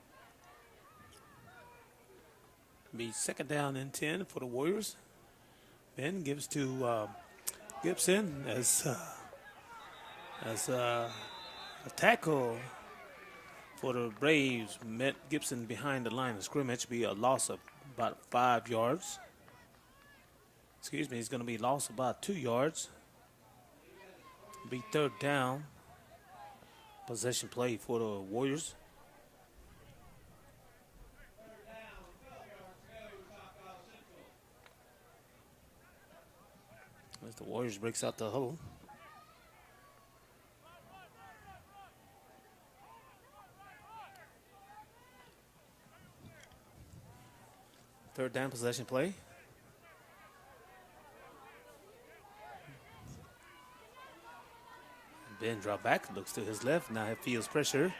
Be second down and 10 for the Warriors. Ben gives to Gibson as a tackle for the Braves met Gibson behind the line of scrimmage. Be a loss of about 5 yards. Excuse me, it's going to be loss of about 2 yards. Be third down. Possession play for the Warriors. As the Warriors breaks out the huddle. Third down possession play. Ben drop back, looks to his left. Now he feels pressure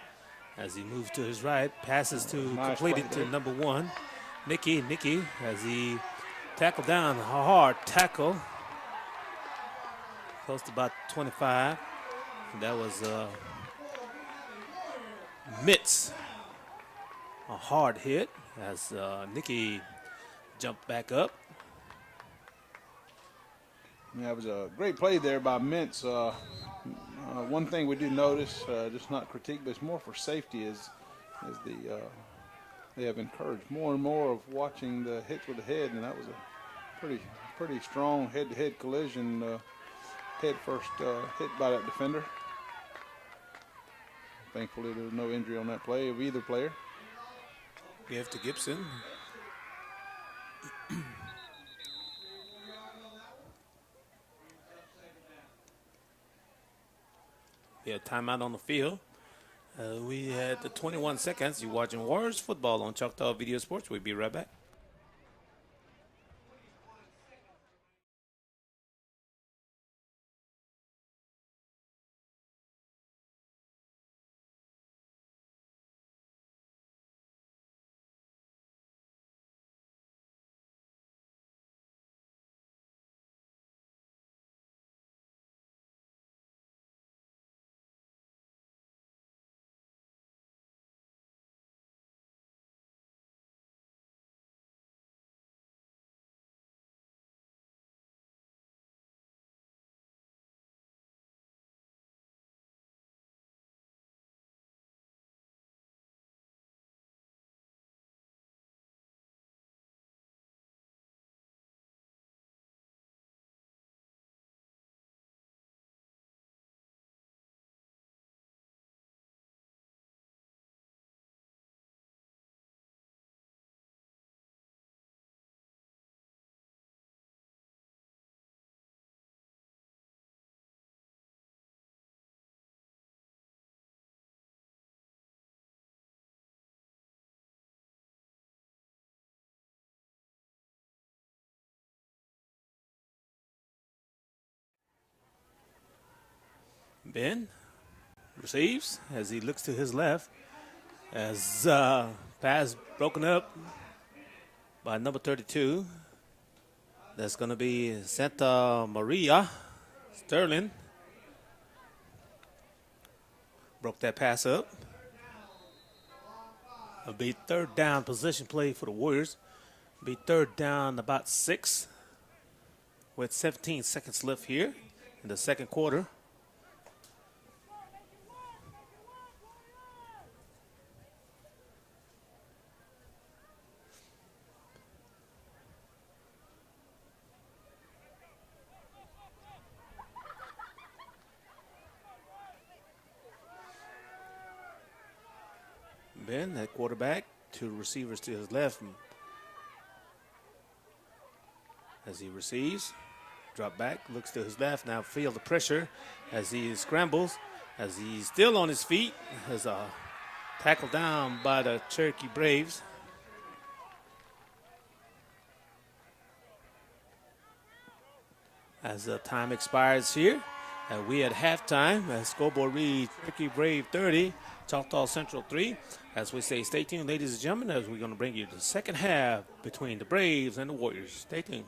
as he moves to his right. Passes to completed to number 1, Nicky as he tackled down. A hard tackle. Close to about 25. And that was Mitz a hard hit as Nikki jumped back up. Yeah, it was a great play there by Mintz. One thing we do notice, just not critique, but it's more for safety, is they have encouraged more and more of watching the hits with the head, and that was a pretty strong head-to-head collision, head first hit by that defender. Thankfully, there was no injury on that play of either player. Give to Gibson. Yeah, timeout on the field. We had the 21 seconds. You're watching Warriors football on Choctaw Video Sports. We'll be right back. Ben receives as he looks to his left. As pass broken up by number 32. That's going to be Santa Maria Sterling. Broke that pass up. It'll be third down position play for the Warriors. It'll be third down about 6 with 17 seconds left here in the second quarter. Ben, that quarterback, two receivers to his left. As he receives, drop back, looks to his left. Now feel the pressure as he scrambles, as he's still on his feet, as a tackle down by the Cherokee Braves. As the time expires here, and we at halftime, as scoreboard reads Cherokee Brave 30, Choctaw Central 3. As we say, stay tuned, ladies and gentlemen, as we're going to bring you the second half between the Braves and the Warriors. Stay tuned.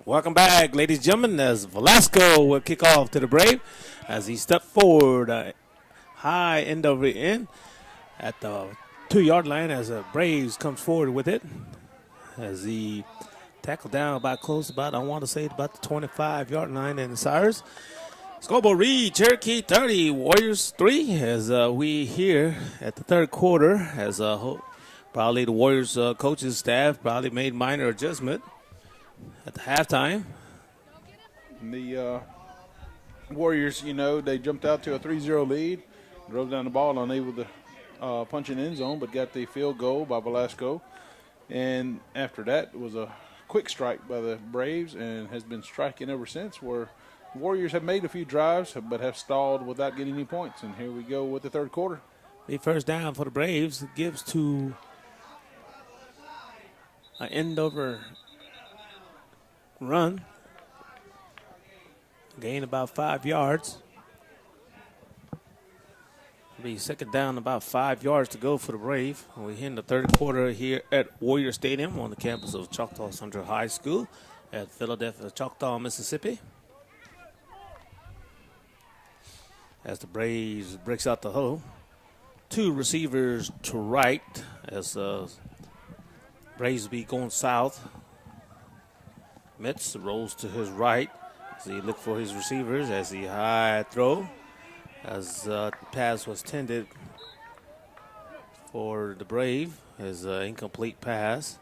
Welcome back, ladies and gentlemen, as Velasco will kick off to the Brave as he stepped forward high end over end at the 2-yard line as the Braves comes forward with it. As he tackled down about close about, I want to say about the 25-yard line in Cyrus. Scoreboard read, Cherokee 30, Warriors 3 as we here at the third quarter as probably the Warriors coaches staff probably made minor adjustment at the halftime. The Warriors, they jumped out to a 3-0 lead, drove down the ball, unable to punch an end zone, but got the field goal by Velasco. And after that, it was a quick strike by the Braves and has been striking ever since, where the Warriors have made a few drives but have stalled without getting any points. And here we go with the third quarter. The first down for the Braves. It gives to an end over run. Gain about 5 yards. Be second down, about 5 yards to go for the Brave. We're here in the third quarter here at Warrior Stadium on the campus of Choctaw Central High School at Philadelphia, Choctaw, Mississippi. As the Braves breaks out the huddle. 2 receivers to right as Braves be going south. Mitz rolls to his right as he look for his receivers as he high throw. As the pass was tended for the Brave as incomplete pass.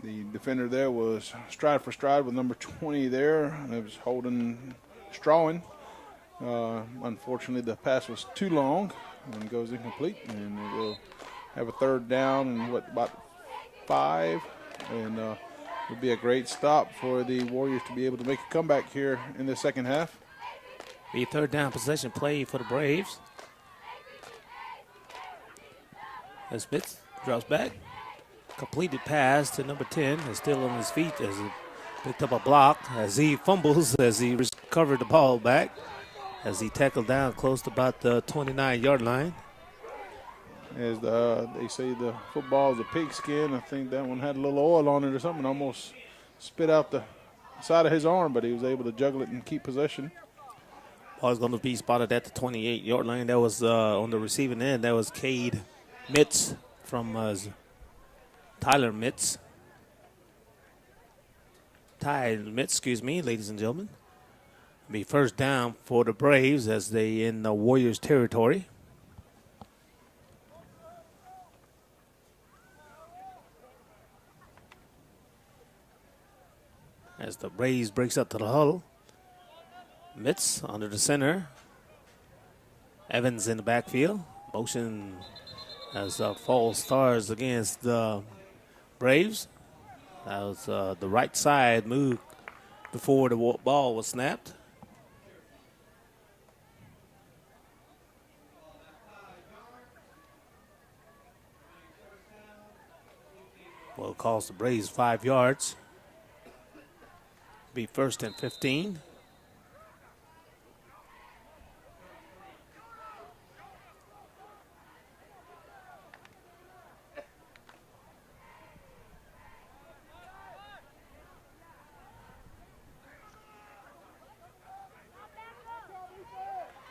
The defender there was stride for stride with number 20 there. It was Holden Strawin. Unfortunately, the pass was too long and goes incomplete. And it will have a third down and about 5. And it would be a great stop for the Warriors to be able to make a comeback here in the second half. The third down possession play for the Braves. As Smith drops back. Completed pass to number 10 is still on his feet as he picked up a block as he fumbles as he recovered the ball back as he tackled down close to about the 29-yard line. As they say the football is a pigskin, I think that one had a little oil on it or something, almost spit out the side of his arm, but he was able to juggle it and keep possession. Ball is going to be spotted at the 28-yard line. That was on the receiving end. That was Cade Mitz from Tyler Mitz. Ty Mitz, excuse me, ladies and gentlemen. Be first down for the Braves as they in the Warriors territory. As the Braves breaks up to the huddle. Mitz under the center. Evans in the backfield. Motion as false stars against the Braves. That was the right side move before the ball was snapped. Well, it cost the Braves 5 yards. Be first and 15.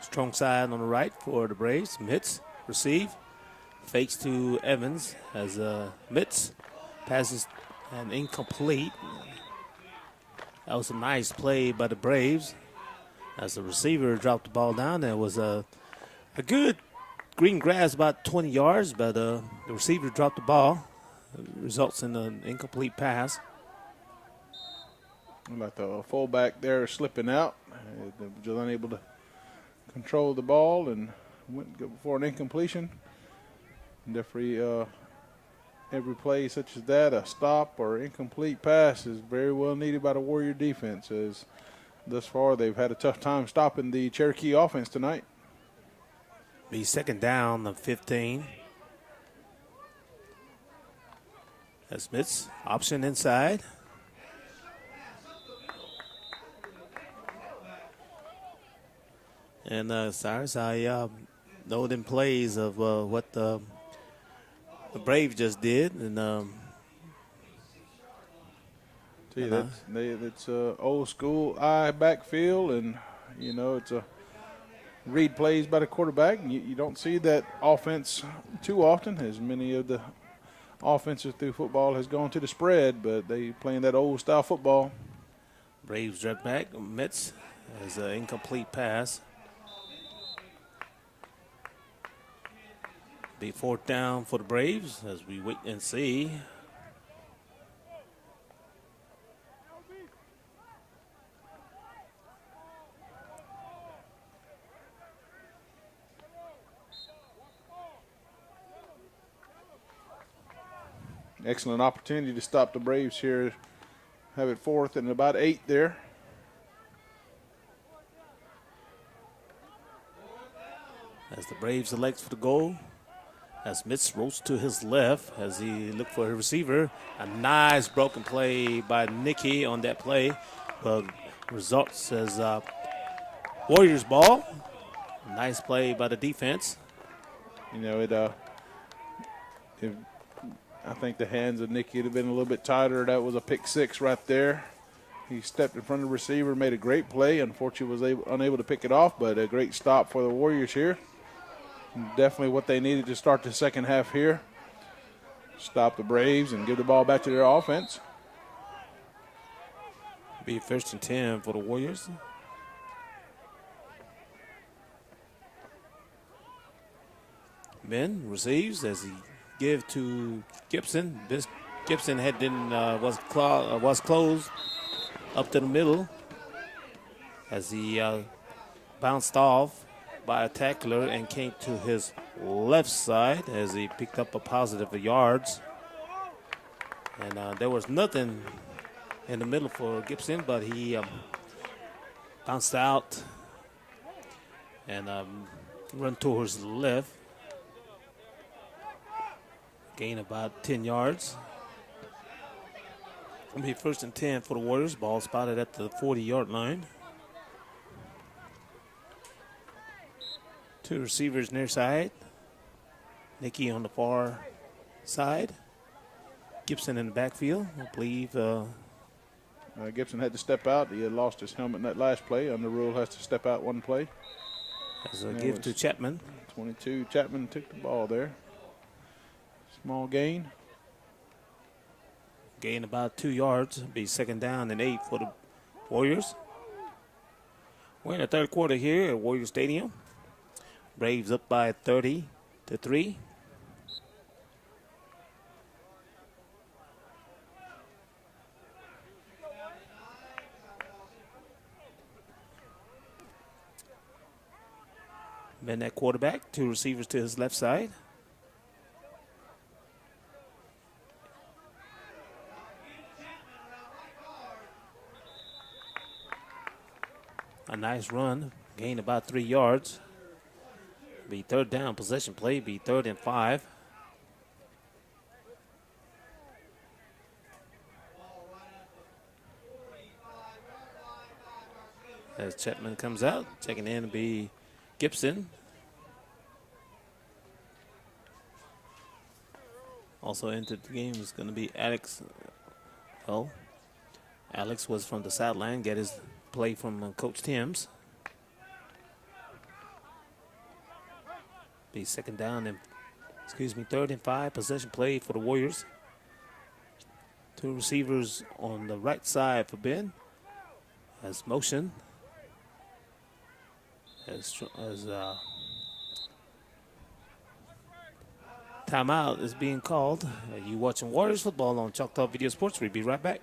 Strong side on the right for the Braves. Mitz receive. Fakes to Evans as Mitz passes and incomplete. That was a nice play by the Braves. As the receiver dropped the ball down, there was a good green grass about 20 yards, but the receiver dropped the ball. It results in an incomplete pass. Like the fullback there slipping out. Just unable to control the ball and went for an incompletion. Every play such as that, a stop or incomplete pass, is very well needed by the Warrior defense, as thus far they've had a tough time stopping the Cherokee offense tonight. Be second down of 15. As Mitz, option inside. And Cyrus, I know them plays of what the Braves just did, and See, that's old school eye backfield, and it's a read plays by the quarterback. And you don't see that offense too often, as many of the offenses through football has gone to the spread, but they playing that old style football. Braves direct back. Mitz has an incomplete pass. Be fourth down for the Braves as we wait and see. Excellent opportunity to stop the Braves here. Have it fourth and about 8 there. As the Braves elects for the goal, as Mitz rolls to his left as he looked for a receiver. A nice broken play by Nicky on that play. Well, results as Warriors ball. Nice play by the defense. I think the hands of Nicky would have been a little bit tighter. That was a pick 6 right there. He stepped in front of the receiver, made a great play. Unfortunately, was unable to pick it off, but a great stop for the Warriors here. Definitely what they needed to start the second half here. Stop the Braves and give the ball back to their offense. Be first and 10 for the Warriors. Ben receives as he give to Gibson. This Gibson was closed up to the middle as he bounced off by a tackler and came to his left side as he picked up a positive yards. And there was nothing in the middle for Gibson, but he bounced out and run towards the left. Gain about 10 yards. It'll be first and 10 for the Warriors. Ball spotted at the 40-yard line. Two receivers near side. Nicky on the far side. Gibson in the backfield. I believe Gibson had to step out. He had lost his helmet in that last play. Under rule has to step out one play. as a give to Chapman. 22, Chapman took the ball there. Small gain. Gain about 2 yards. Be second down and 8 for the Warriors. We're in the third quarter here at Warrior Stadium. Braves up by 30-3. Ben at quarterback, two receivers to his left side. A nice run, gain about 3 yards. Be third down, possession play, be 3rd and 5. As Chapman comes out, checking in to be Gibson. Also entered the game is going to be Alex. Well, Alex was from the sideline, get his play from Coach Timms. Be second down and, 3rd and 5, possession play for the Warriors. Two receivers on the right side for Ben. As motion. As timeout is being called. You watching Warriors football on Choctaw Video Sports. We'll be right back.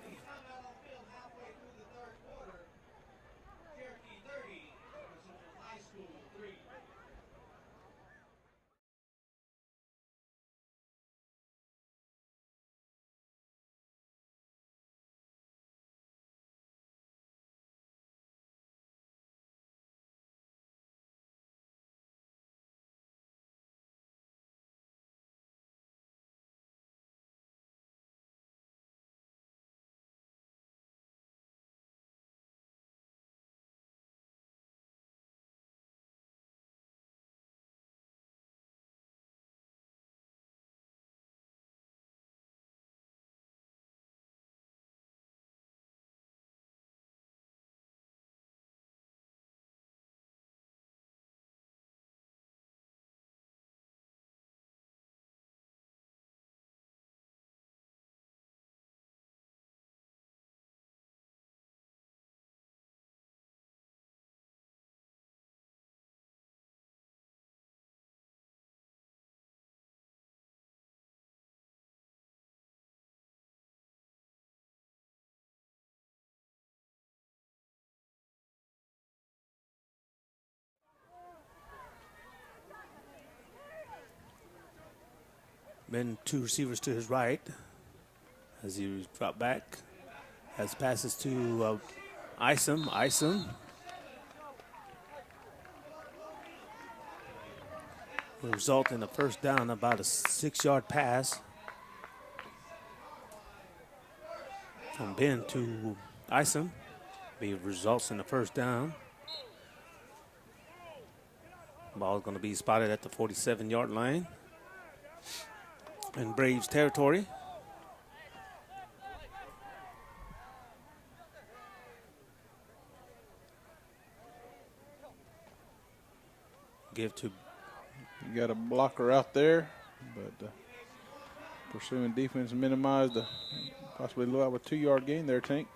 Ben, two receivers to his right as he drop back. As passes to Isom. Will result in a first down, about a 6-yard pass from Ben to Isom. Results in the first down. Ball is going to be spotted at the 47-yard line in Braves territory. Give to. You got a blocker out there, but pursuing defense minimized the possibly low out with 2-yard gain there, Tank.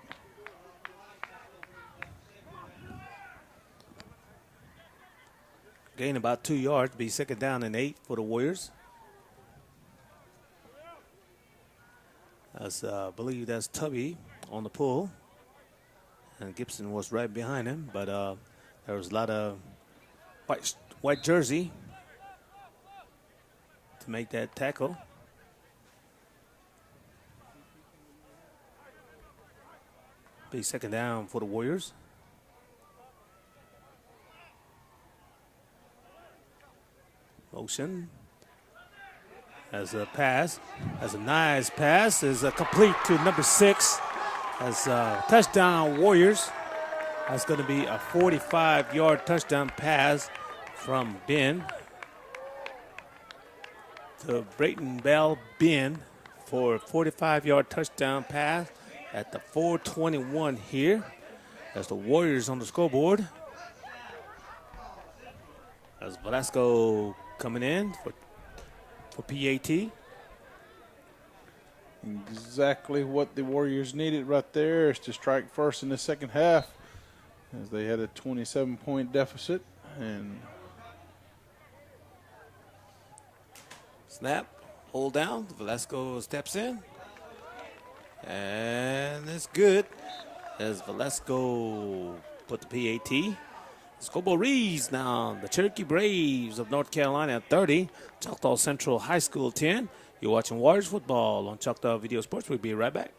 Gain about 2 yards, be 2nd down and 8 for the Warriors. As I believe that's Tubby on the pull, and Gibson was right behind him, but there was a lot of white jersey to make that tackle. Be 2nd down for the Warriors. Motion as a pass, as a nice pass, is complete to number 6 as touchdown Warriors. That's going to be a 45-yard touchdown pass from Ben to Brayton Bell Ben for a 45-yard touchdown pass at the 4:21 here. As the Warriors on the scoreboard. As Velasco coming in for PAT. Exactly what the Warriors needed right there is to strike first in the second half, as they had a 27-point deficit. And snap, hold down, Velasco steps in. And it's good as Velasco put the PAT. Scoreboard reads now, the Cherokee Braves of North Carolina 30, Choctaw Central High School 10. You're watching Warriors football on Choctaw Video Sports. We'll be right back.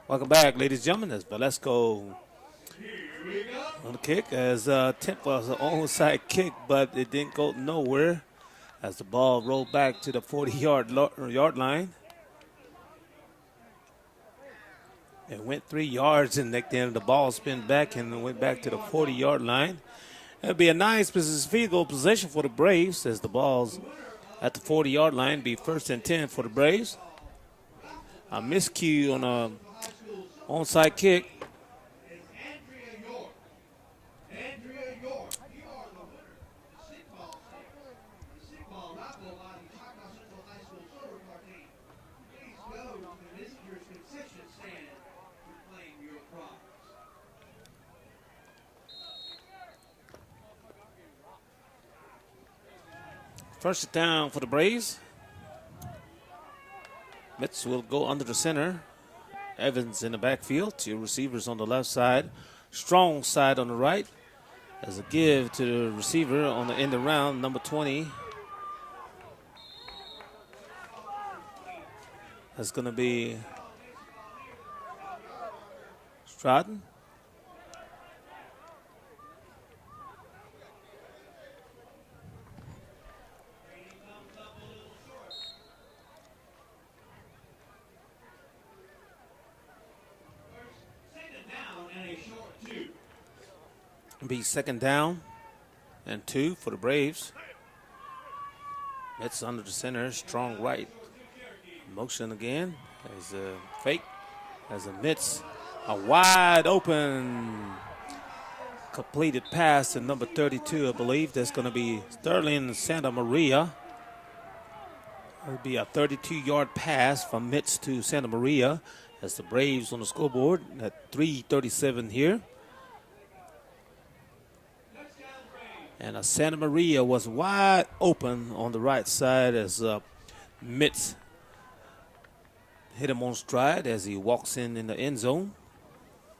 Welcome back, ladies and gentlemen. As Velasco on the kick, as tip was an onside kick, but it didn't go nowhere as the ball rolled back to the 40-yard line. It went 3 yards, and then the ball spin back and went back to the 40-yard line. It'll be a nice field goal position for the Braves as the ball's at the 40-yard line. Be 1st and 10 for the Braves. A miscue on a onside kick. First down for the Braves. Mitz will go under the center. Evans in the backfield. 2 receivers on the left side. Strong side on the right. As a give to the receiver on the end of round, number 20. That's going to be Stratton. Be second down and 2 for the Braves. Mitts under the center, strong right. Motion again as a fake, as a Mitts, a wide open completed pass to number 32, I believe. That's going to be Sterling Santa Maria. It'll be a 32-yard pass from Mitts to Santa Maria as the Braves on the scoreboard at 3:37 here. And Santa Maria was wide open on the right side as Mitts hit him on stride as he walks in the end zone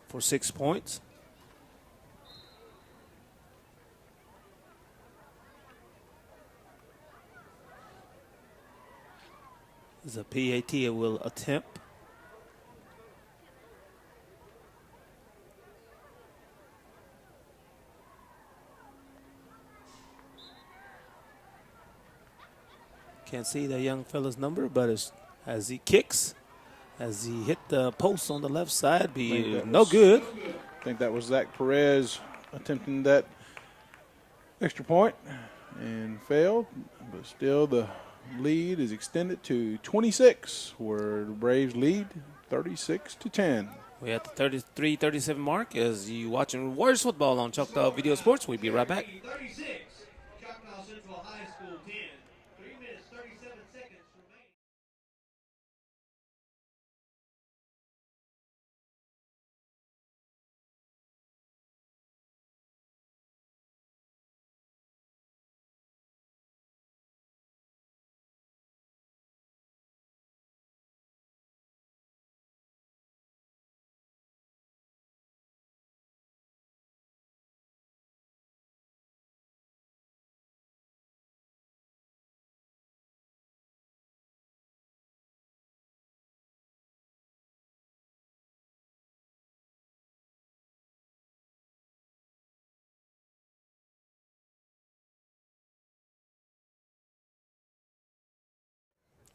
for 6 points. The PAT will attempt. Can't see the young fella's number, but as he kicks, as he hit the post on the left side, be no good. I think that was Zach Perez attempting that extra point and failed, but still the lead is extended to 26, where the Braves lead 36-10. We're at the 33-37 mark as you watching Warriors football on Choctaw Video Sports. We'll be right back. 36, Choctaw Central High School 10. 3 minutes, 37 seconds remaining.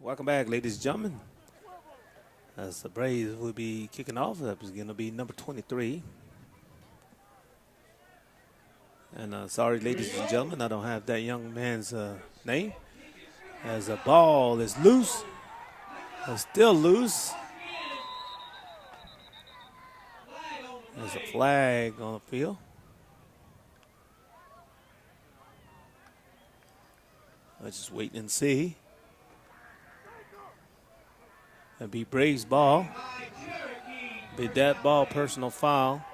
Welcome back, ladies and gentlemen. As the Braves will be kicking off, that is going to be number 23. And sorry, ladies and gentlemen, I don't have that young man's name. As the ball is loose, it's still loose. There's a flag on the field. Let's just wait and see. It'll be Braves ball. Be that ball personal foul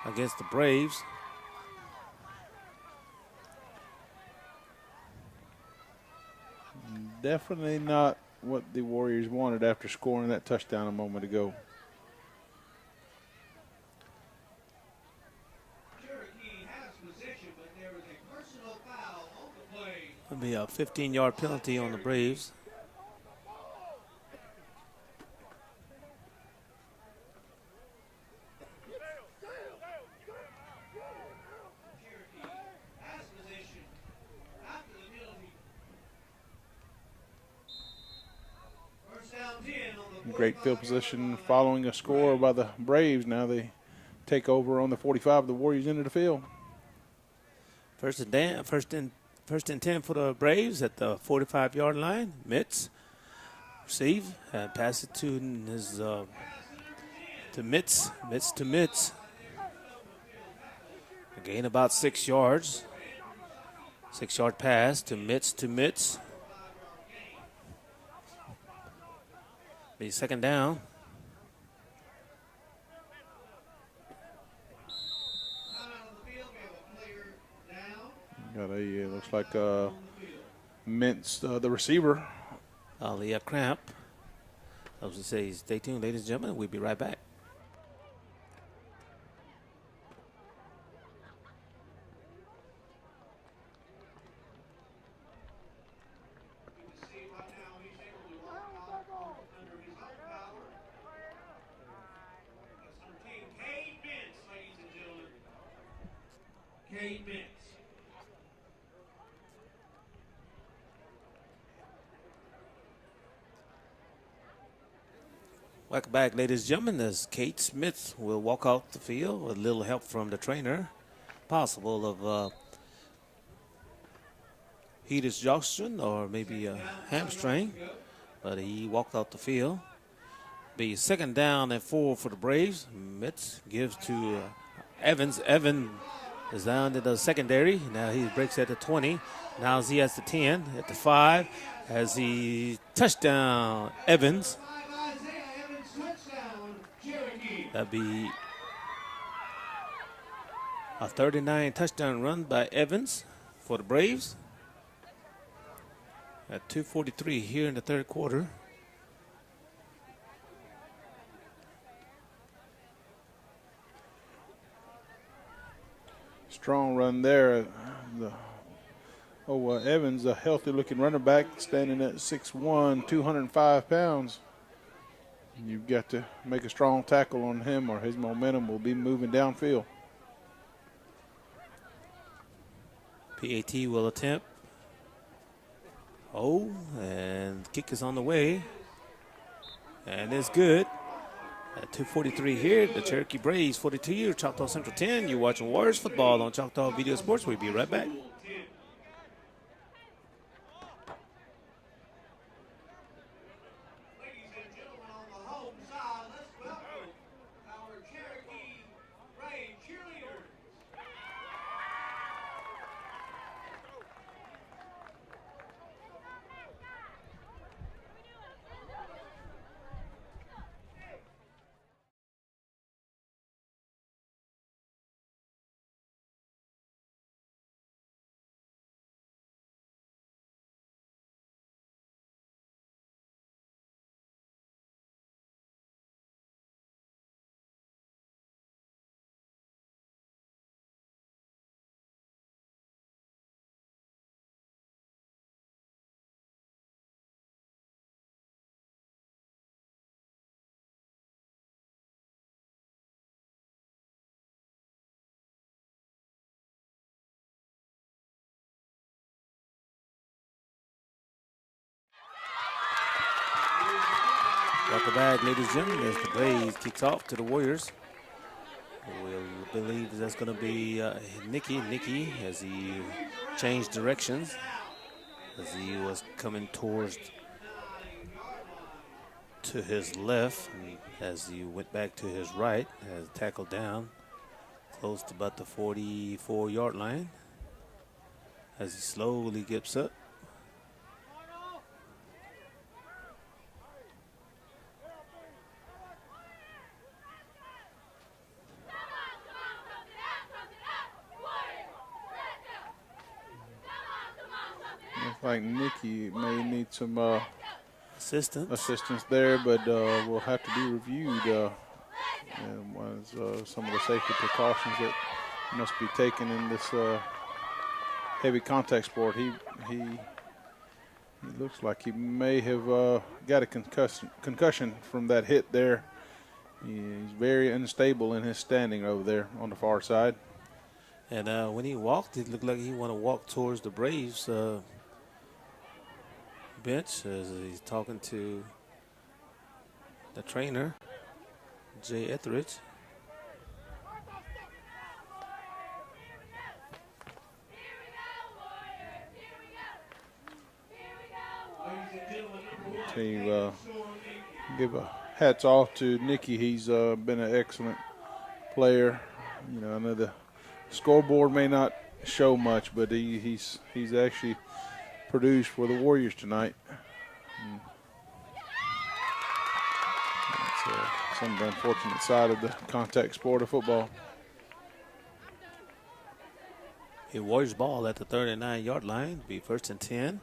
against the Braves. Definitely not what the Warriors wanted after scoring that touchdown a moment ago. Cherokee has possession, but there is a personal foul on the play. It'll be a 15-yard penalty on the Braves. Great field position following a score by the Braves. Now they take over on the 45. The Warriors into the field. First and 10 for the Braves at the 45-yard line. Mitts receive and pass it to his to Mitts. Mitts to Mitts. Gain about 6 yards. 6-yard pass to Mitts to Mitts. Be second down. Got a looks like Mintz, the receiver. Leah Cramp. I was going to say, stay tuned, ladies and gentlemen. We'll be right back. Welcome back, ladies and gentlemen, as Kate Smith will walk off the field with a little help from the trainer. Possible of heat exhaustion or maybe a hamstring, but he walked off the field. Be 2nd down and 4 for the Braves. Mitz gives to Evans. Evans is down to the secondary. Now he breaks at the 20. Now he has the 10 at the 5 as he touchdown Evans. That'd be a 39 touchdown run by Evans for the Braves. At 2:43 here in the 3rd quarter. Strong run there. Evans, a healthy-looking running back, standing at 6'1", 205 pounds. You've got to make a strong tackle on him or his momentum will be moving downfield. PAT will attempt. Oh, and kick is on the way. And it's good. At 2:43 here, the Cherokee Braves 42, Choctaw Central 10. You're watching Warriors football on Choctaw Video Sports. We'll be right back. Ladies and gentlemen, on the home side, let's welcome our Cherokee Brave cheerleaders. Welcome back, ladies and gentlemen, as the Braves kicks off to the Warriors. We'll believe that's going to be Nicky as he changed directions as he was coming towards to his left and as he went back to his right as tackled down close to about the 44-yard line as he slowly gets up. Like Nicky may need some assistance there, but will have to be reviewed. And some of the safety precautions that must be taken in this heavy contact sport. He looks like he may have got a concussion from that hit there. He's very unstable in his standing over there on the far side. And when he walked, it looked like he wanted to walk towards the Braves bench as he's talking to the trainer, Jay Etheridge. To give a hats off to Nicky. He's been an excellent player. You know, I know the scoreboard may not show much, but he's actually produced for the Warriors tonight. That's some of the unfortunate side of the contact sport of football. A Warriors ball at the 39-yard line. Be 1st and 10.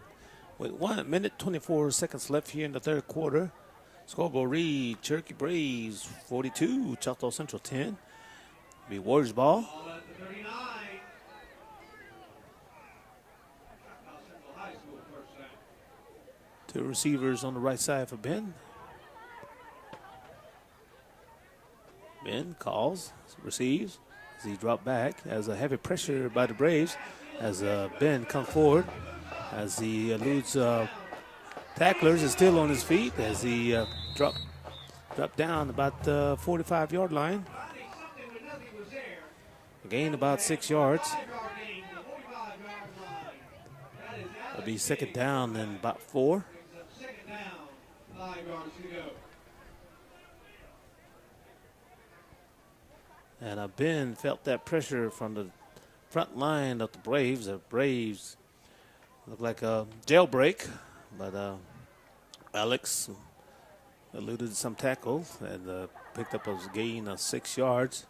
With 1 minute 24 seconds left here in the 3rd quarter. Scoreboard read, Cherokee Braves 42, Choctaw Central 10. Be Warriors ball. Ball at the 39. Choctaw Central High School first down. Two receivers on the right side for Ben. Ben calls, receives, as he dropped back as a heavy pressure by the Braves as Ben comes forward as he eludes tacklers is still on his feet as he dropped dropped down about the 45-yard line. Gained about 6 yards. It'll be second down and about 4. Second down, 5 yards to go. And Ben felt that pressure from the front line of the Braves. The Braves look like a jailbreak, but Alex eluded some tackles and picked up a gain of 6 yards.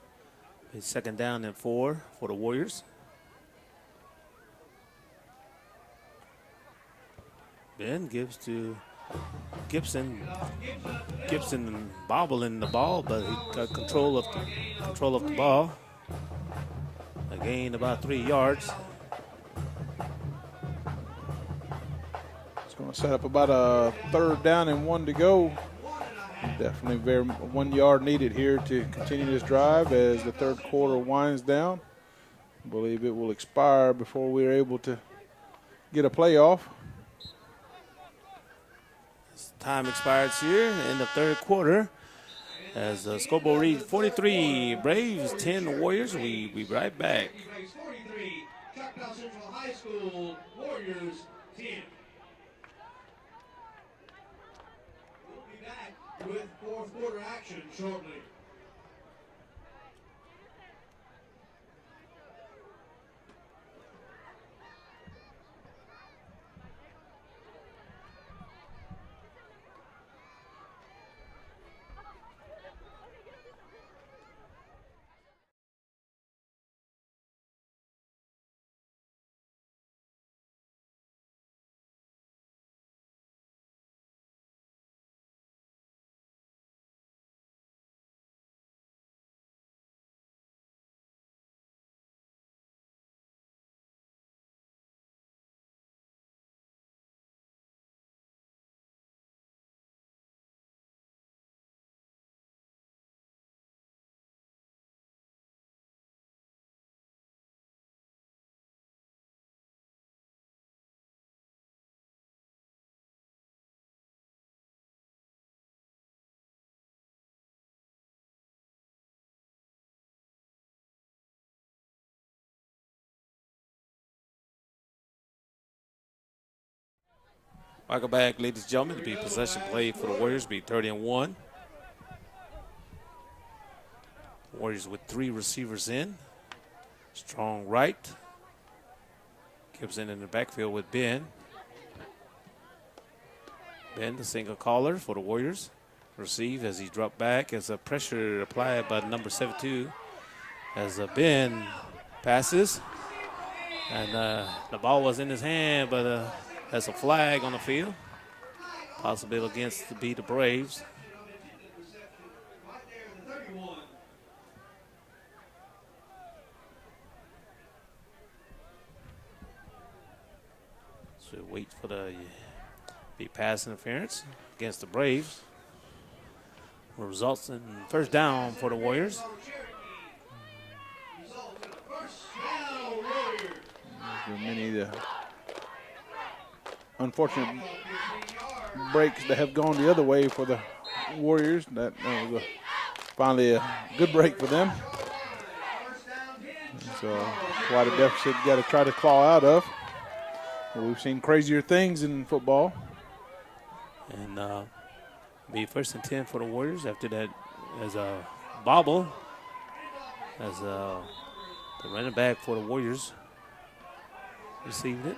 It's second down and 4 for the Warriors. Ben gives to Gibson. Gibson bobbling the ball, but he got control of the ball. A gain about 3 yards. It's going to set up about a third down and 1 to go. Definitely very 1 yard needed here to continue this drive as the third quarter winds down. I believe it will expire before we're able to get a playoff. Time expires here in the third quarter as the scoreboard reads 43 Braves, 10 Warriors. We be right back. 43, Choctaw Central High School, Warriors 10. We'll be back with fourth quarter action shortly. Welcome back, ladies and gentlemen. To be possession play for the Warriors, be 30 and 1. Warriors with 3 receivers in. Strong right. Gibson in the backfield with Ben. Ben, the single caller for the Warriors. Receive as he dropped back as a pressure applied by number 72 as Ben passes. And the ball was in his hand, but that's a flag on the field. Possibly against the Braves. So wait for the pass interference against the Braves. Results in first down for the Warriors. Many unfortunate breaks that have gone the other way for the Warriors. That was finally a good break for them. So quite a deficit got to try to claw out of. Well, we've seen crazier things in football. And be first and 10 for the Warriors. After that, as a bobble, as the running back for the Warriors received it.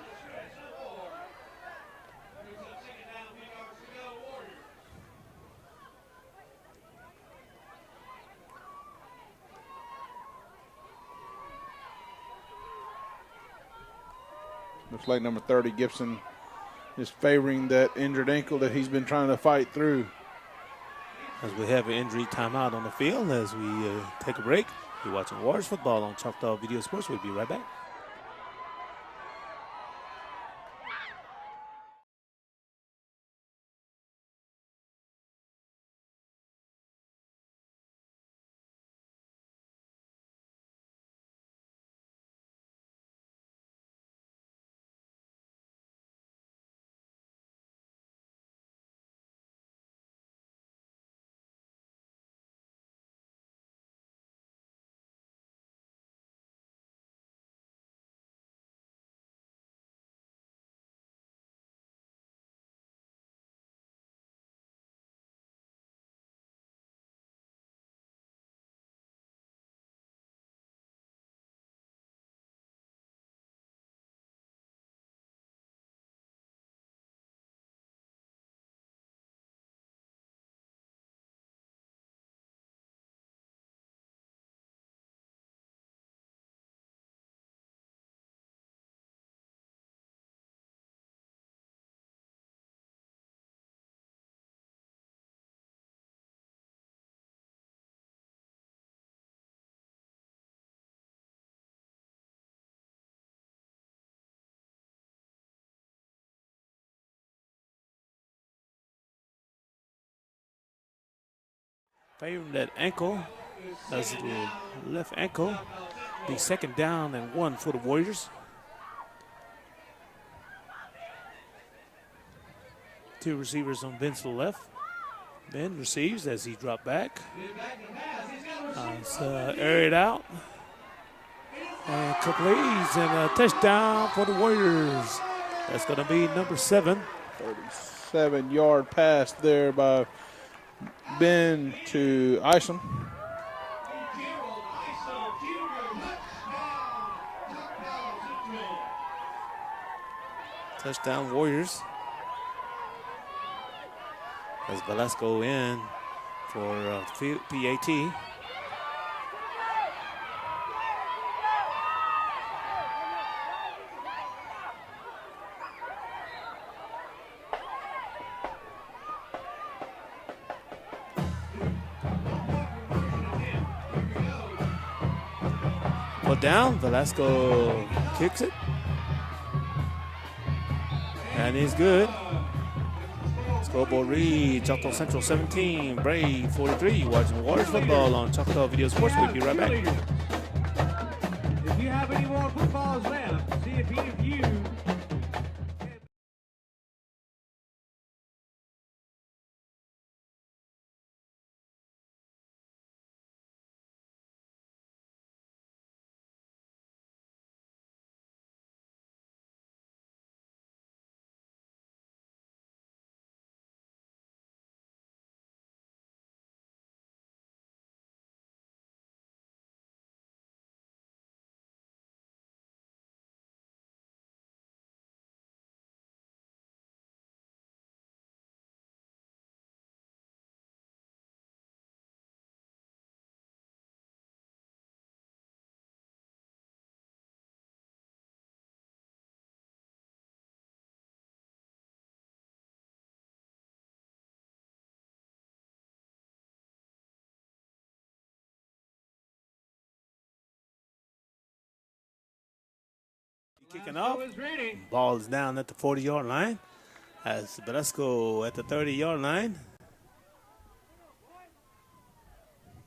Looks like number 30, Gibson, is favoring that injured ankle that he's been trying to fight through. As we have an injury timeout on the field as we take a break. You're watching Warriors football on Choctaw Video Sports. We'll be right back. favoring that ankle. That's the left ankle. Be second down and 1 for the Warriors. 2 receivers on Ben to the left. Ben receives as he dropped back. It's aired out. And completes and a touchdown for the Warriors. That's going to be number 7. 37-yard pass there by Ben to Isom. Touchdown Warriors. As Velasco in for PAT. Put down, Velasco kicks it. And he's good. Scoreboard read, Choctaw Central 17, Brave 43. You're watching Warriors football on Choctaw Video Sports. We'll be right back. If you have any more footballs left, see if any of you. Kicking off. Ball is down at the 40-yard line. As Velasco at the 30-yard line.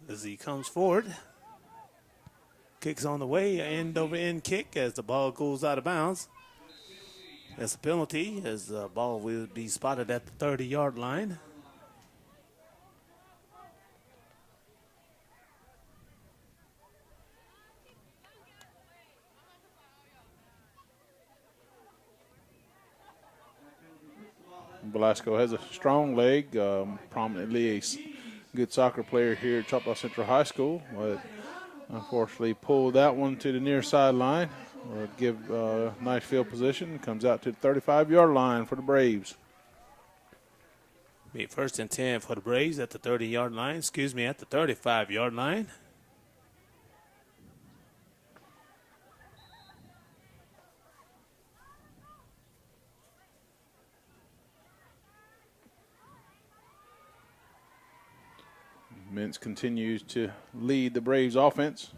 As he comes forward. Kicks on the way. End over end kick as the ball goes out of bounds. That's a penalty as the ball will be spotted at the 30-yard line. Velasco has a strong leg, prominently a good soccer player here at Choctaw Central High School, but unfortunately pulled that one to the near sideline. Give nice field position. Comes out to the 35-yard line for the Braves. Be first and 10 for the Braves at the 30-yard line. At the 35-yard line. Mintz continues to lead the Braves offense.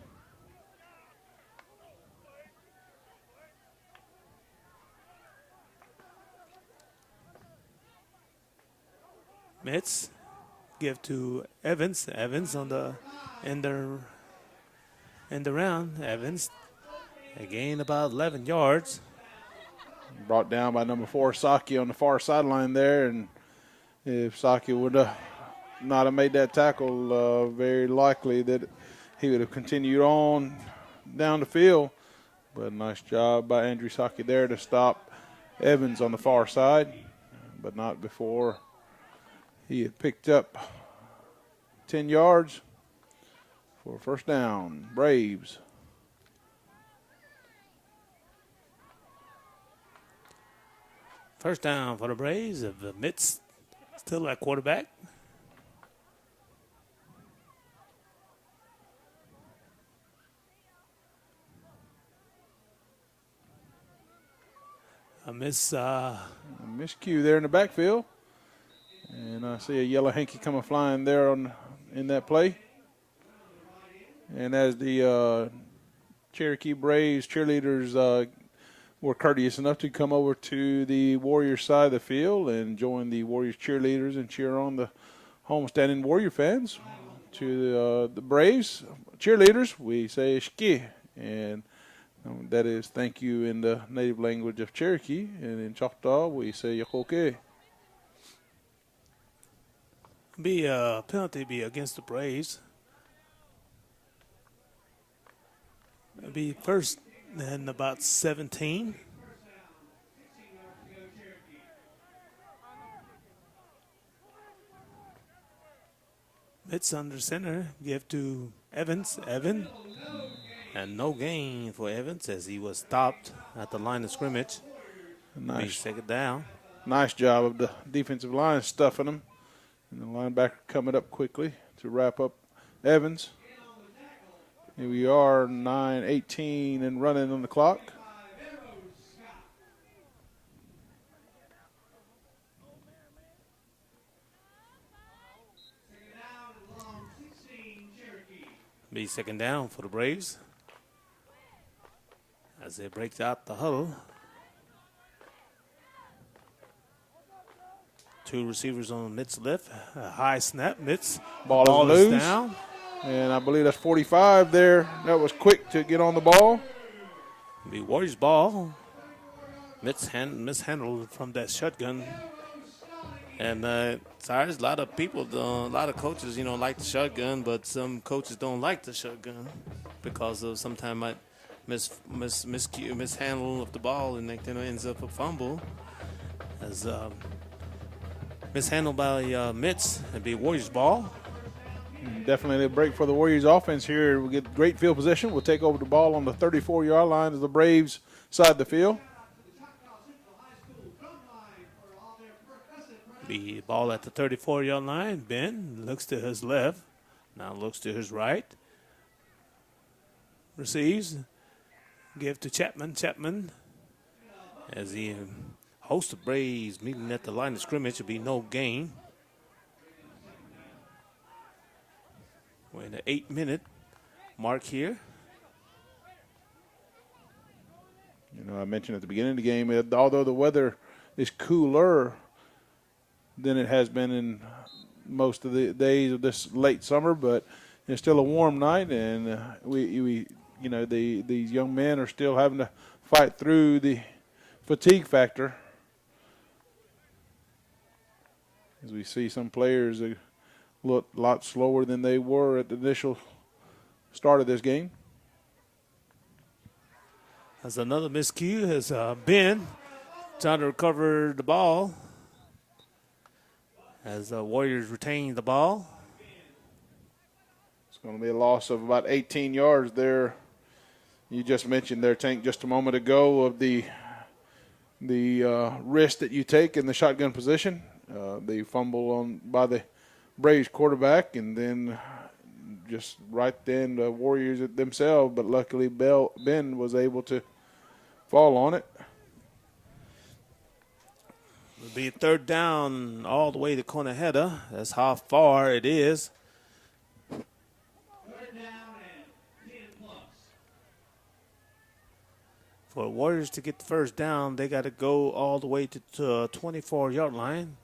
Mintz give to Evans. Evans on the end around. Evans again about 11 yards. Brought down by number 4, Saki, on the far sideline there. And if Saki would not have made that tackle, very likely that he would have continued on down the field. But nice job by Andrew Saki there to stop Evans on the far side, but not before he had picked up 10 yards for first down. Braves. First down for the Braves. Mitz still at quarterback. A miscue there in the backfield. And I see a yellow hanky coming flying there in that play. And as the Cherokee Braves cheerleaders were courteous enough to come over to the Warriors side of the field and join the Warriors cheerleaders and cheer on the homestanding Warrior fans, To the Braves cheerleaders, we say "shki," and that is thank you in the native language of Cherokee. And in Choctaw, we say "yakoke." Be a penalty be against the Braves. It'll be first and about 17. It's under center. Give to Evans. Evan. And no gain for Evans as he was stopped at the line of scrimmage. Be second down. Nice job of the defensive line stuffing them. And the linebacker coming up quickly to wrap up Evans. Here we are, 9:18 and running on the clock. Be second down for the Braves as they break out the huddle. Two receivers on Mitt's left. A high snap. Mitt's Ball is loose. Down. And I believe that's 45 there. That was quick to get on the ball. Be Warriors ball. Mishandled from that shotgun. And Cyrus, a lot of people, a lot of coaches, like the shotgun, but some coaches don't like the shotgun because of sometimes might mishandle of the ball and then ends up a fumble. As mishandled by Mitts, it'd be Warriors ball. Definitely a break for the Warriors offense here. We get great field position. We'll take over the ball on the 34-yard line as the Braves side the field. Be ball at the 34-yard line. Ben looks to his left. Now looks to his right. Receives. Give to Chapman. Chapman as he hosts the Braves meeting at the line of scrimmage. Will be no gain. We're in the 8-minute mark here. I mentioned at the beginning of the game, although the weather is cooler than it has been in most of the days of this late summer, but it's still a warm night, and these young men are still having to fight through the fatigue factor. As we see some players look a lot slower than they were at the initial start of this game. As another miscue has Ben trying to recover the ball as the Warriors retain the ball. It's going to be a loss of about 18 yards there. You just mentioned there, Tank, just a moment ago of the risk that you take in the shotgun position. The fumble by the Braves quarterback, and then just right then the Warriors themselves, but luckily Ben was able to fall on it. It'll be third down all the way to Conaheda. That's how far it is. Third down and 10 plus. For the Warriors to get the first down, they got to go all the way to the 24-yard line.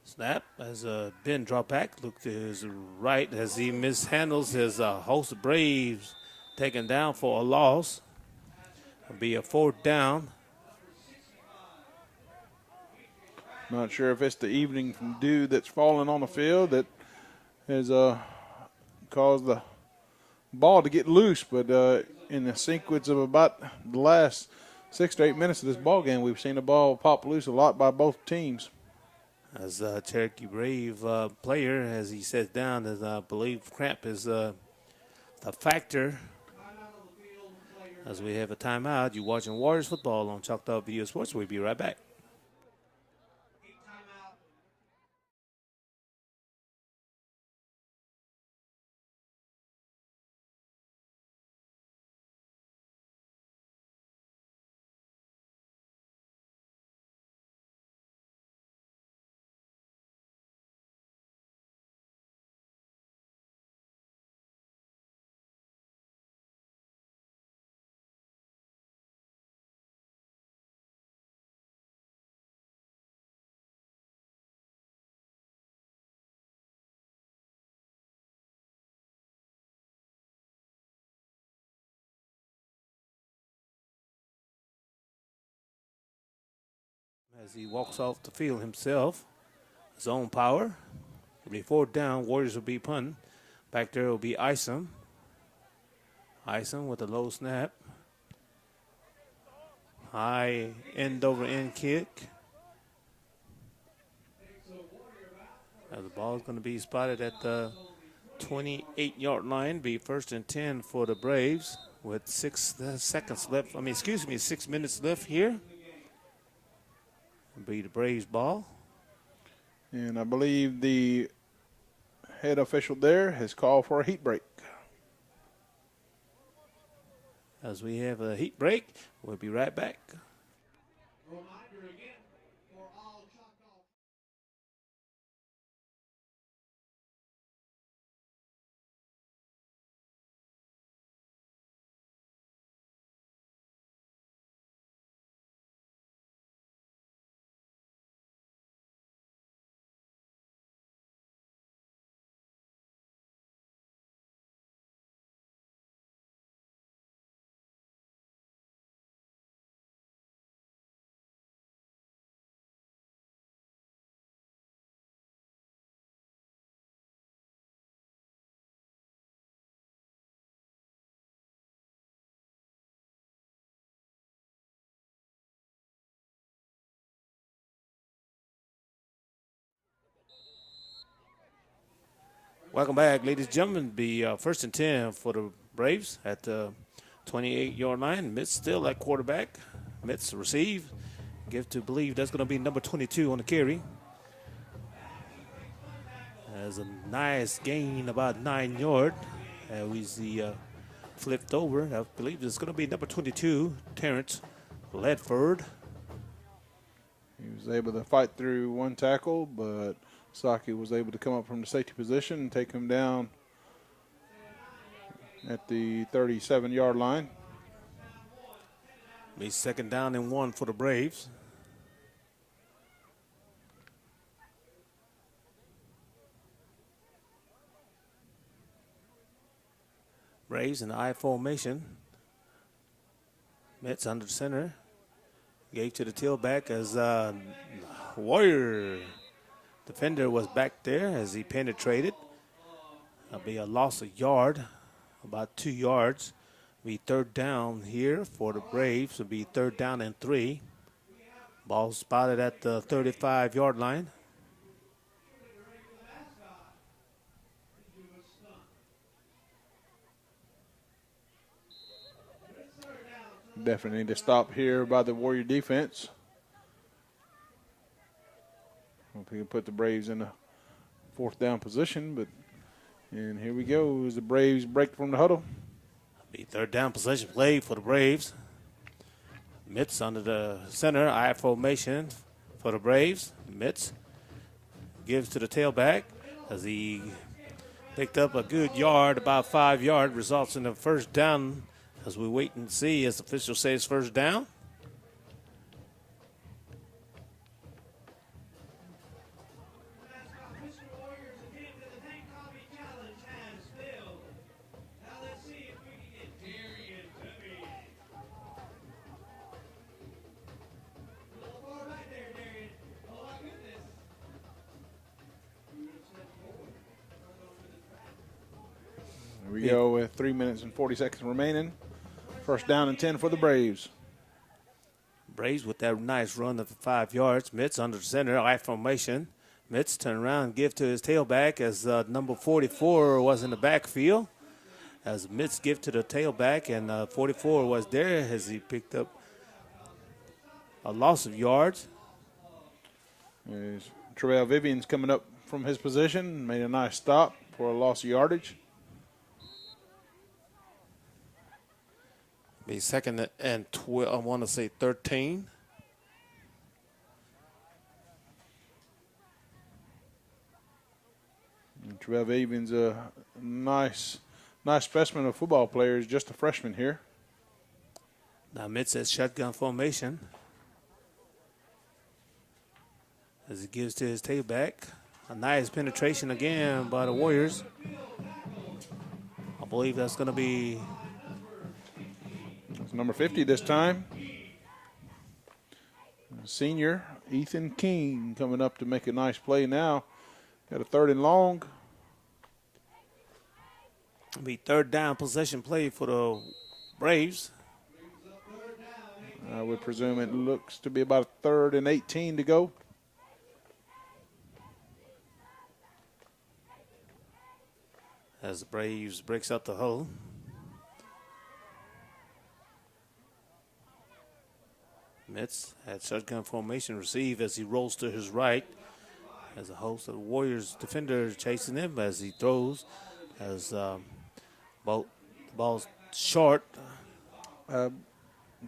Snap as Ben drop back. Look to his right as he mishandles his host of Braves. Taken down for a loss. It'll be a fourth down. Not sure if it's the evening dew that's falling on the field that has caused the ball to get loose, but in the sequence of about the last 6 to 8 minutes of this ball game, we've seen the ball pop loose a lot by both teams. As a Cherokee Brave player, as he sits down, as I believe cramp is a factor. As we have a timeout, you're watching Warriors football on Choctaw Video Sports. We'll be right back. as he walks off the field himself. Zone power. It'll be 4th down. Warriors will be punting. Back there will be Isom. Isom with a low snap. High end over end kick. Now the ball is going to be spotted at the 28-yard line. Be 1st and 10 for the Braves with 6 seconds left. 6 minutes left here. It'll be the Braves ball. And I believe the head official there has called for a heat break. As we have a heat break, we'll be right back. Reminder again for all Choctaw. Welcome back, ladies and gentlemen. Be 1st and 10 for the Braves at the 28-yard line. Mitz still at quarterback. Mitz receive. Give to believe that's going to be number 22 on the carry. Has a nice gain, about 9 yards. We see flipped over. I believe it's going to be number 22, Terrence Ledford. He was able to fight through one tackle, but Saki was able to come up from the safety position and take him down at the 37-yard line. Be 2nd down and 1 for the Braves. Braves in the I formation. Metz under the center. Gave to the tailback as Warrior defender was back there as he penetrated. That'll be a loss of yard, about 2 yards. Be 3rd down here for the Braves. It'll be 3rd down and 3. Ball spotted at the 35-yard line. Definitely need to stop here by the Warrior defense. Hope he can put the Braves in a 4th down position, and here we go as the Braves break from the huddle. Be 3rd down possession play for the Braves. Mitz under the center, I formation for the Braves. Mitz gives to the tailback as he picked up a good yard, about 5 yards, results in a 1st down as we wait and see as the official says 1st down. Here we go with 3 minutes and 40 seconds remaining. 1st down and 10 for the Braves. Braves with that nice run of 5 yards. Mitz under the center, I formation. Mitz turn around and give to his tailback as number 44 was in the backfield. As Mitz give to the tailback, and 44 was there as he picked up a loss of yards. There's Terrell Vivian's coming up from his position, made a nice stop for a loss of yardage. Be 2nd and 12, I want to say 13. And Terrell Vivian's a nice specimen of football players, just a freshman here. Now Mitz says shotgun formation as he gives to his tailback. A nice penetration again by the Warriors. I believe that's going to be It's number 50 this time. senior Ethan King coming up to make a nice play now. Got a 3rd and long. Be 3rd down possession play for the Braves. I would presume it looks to be about a 3rd and 18 to go. As the Braves breaks up the hole. Mitz at shotgun formation receive as he rolls to his right. As a host of the Warriors defender chasing him as he throws. As the ball's short. I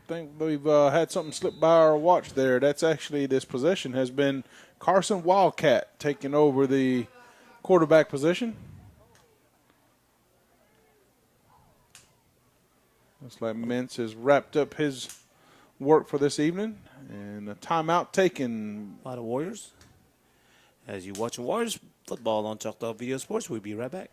think we've had something slip by our watch there. That's actually, this possession has been Carson Wildcat taking over the quarterback position. Looks like Mintz has wrapped up his work for this evening. And a timeout taken by the Warriors. As you watching Warriors football on Choctaw Video Sports, we'll be right back.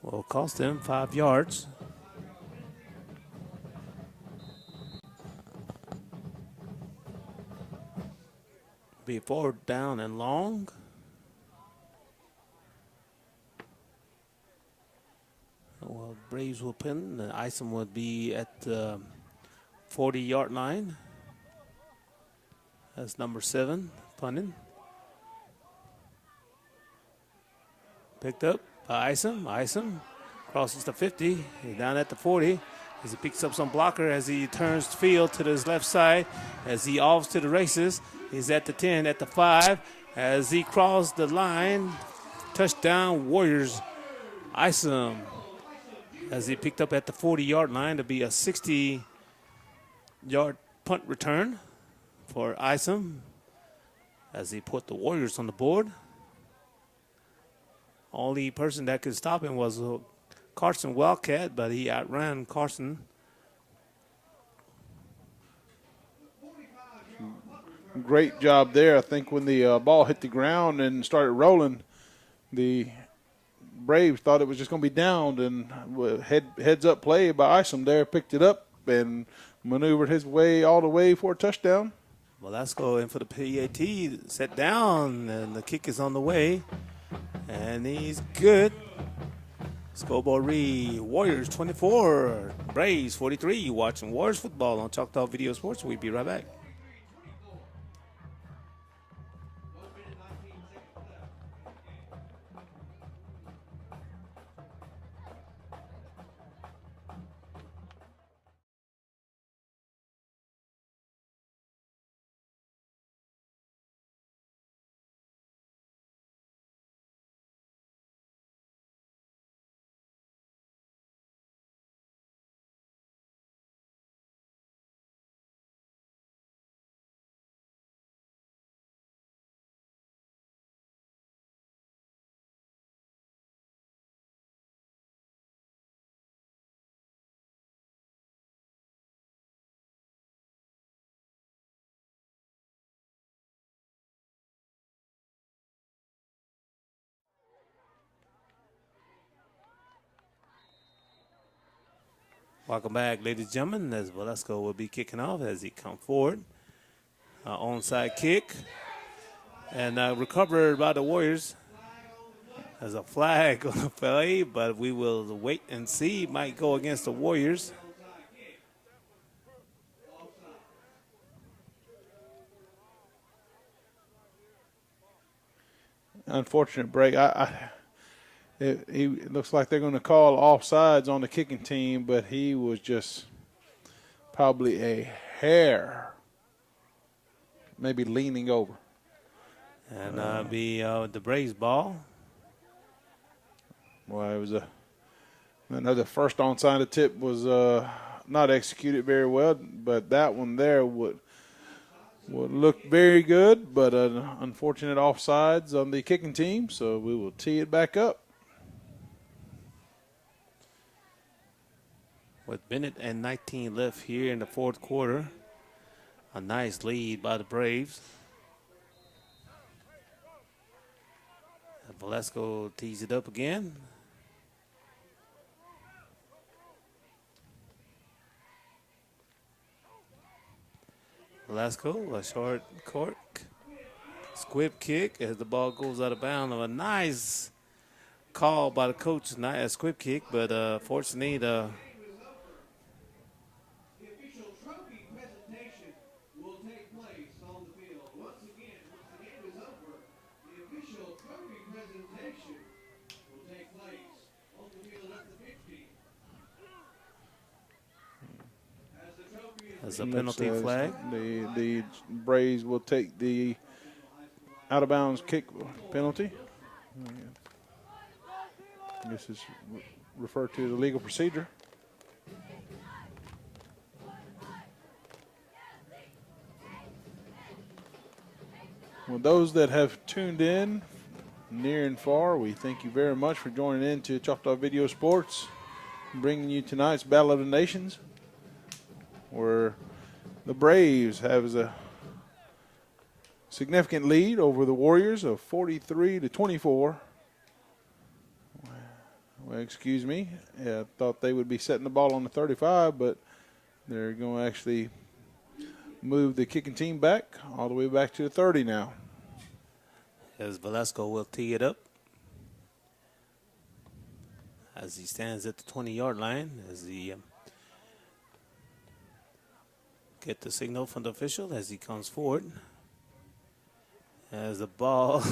Will cost them 5 yards. Be 4th down and long. Well, Braves will pin. And Isom would be at the 40-yard line. That's number 7, punting. Picked up by Isom. Isom crosses the 50. He's down at the 40 as he picks up some blocker as he turns the field to his left side as he offs to the races. He's at the 10, at the 5 as he crossed the line. Touchdown Warriors. Isom as he picked up at the 40-yard line to be a 60-yard punt return for Isom as he put the Warriors on the board. Only person that could stop him was Carson Wildcat, but he outran Carson. Great job there. I think when the ball hit the ground and started rolling, the Braves thought it was just going to be downed, and heads-up play by Isom there, picked it up and maneuvered his way all the way for a touchdown. Well, let's go in for the PAT. Set down, and the kick is on the way. And he's good. Scoreboard read, Warriors 24, Braves 43. You're watching Warriors football on Choctaw Video Sports. We'll be right back. Welcome back, ladies and gentlemen, as Velasco will be kicking off as he comes forward. Onside kick. And recovered by the Warriors. There's a flag on the play, but we will wait and see. It might go against the Warriors. Unfortunate break. It looks like they're going to call offsides on the kicking team, but he was just probably a hair, maybe leaning over. And be the Braves ball. Well, it was another first onside attempt was not executed very well, but that one there would look very good, but an unfortunate offsides on the kicking team, so we will tee it back up. With minute and 19 left here in the fourth quarter. A nice lead by the Braves. And Velasco tees it up again. Velasco, a short court. Squib kick as the ball goes out of bounds. A nice call by the coach, not a squib kick, but fortunately the official trophy presentation will take place on the field. Once the game is over, the official trophy presentation will take place on the field at the 50. As the trophy is as a penalty flag. The Braves will take the out-of-bounds kick penalty. This is referred to as a legal procedure. Well, those that have tuned in near and far, we thank you very much for joining in to Choctaw Video Sports, bringing you tonight's Battle of the Nations, where the Braves have a significant lead over the Warriors of 43-24. Well, excuse me. I thought they would be setting the ball on the 35, but they're going to actually move the kicking team back all the way back to the 30 now. As Velasco will tee it up. As he stands at the 20-yard line, as he get the signal from the official as he comes forward. As the ball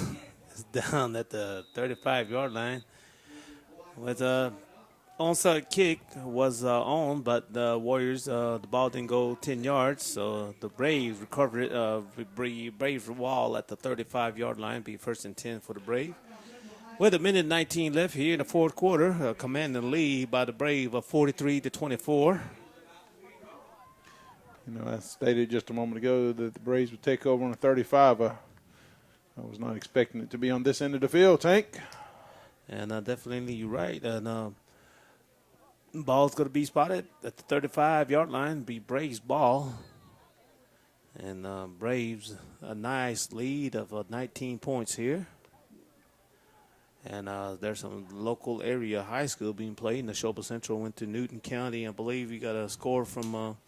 is down at the 35-yard line. With a onside kick was on, but the Warriors, the ball didn't go 10 yards, so the Braves recovered it. Braves wall at the 35-yard line, be first and 10 for the Braves. With a minute 19 left here in the fourth quarter, commanding lead by the Braves of 43-24. You know, I stated just a moment ago that the Braves would take over on the 35. I was not expecting it to be on this end of the field, Tank. And definitely you're right. And ball's going to be spotted at the 35-yard line, be Braves ball. And Braves, a nice lead of 19 points here. And there's some local area high school being played. Neshoba Central went to Newton County. I believe you got a score from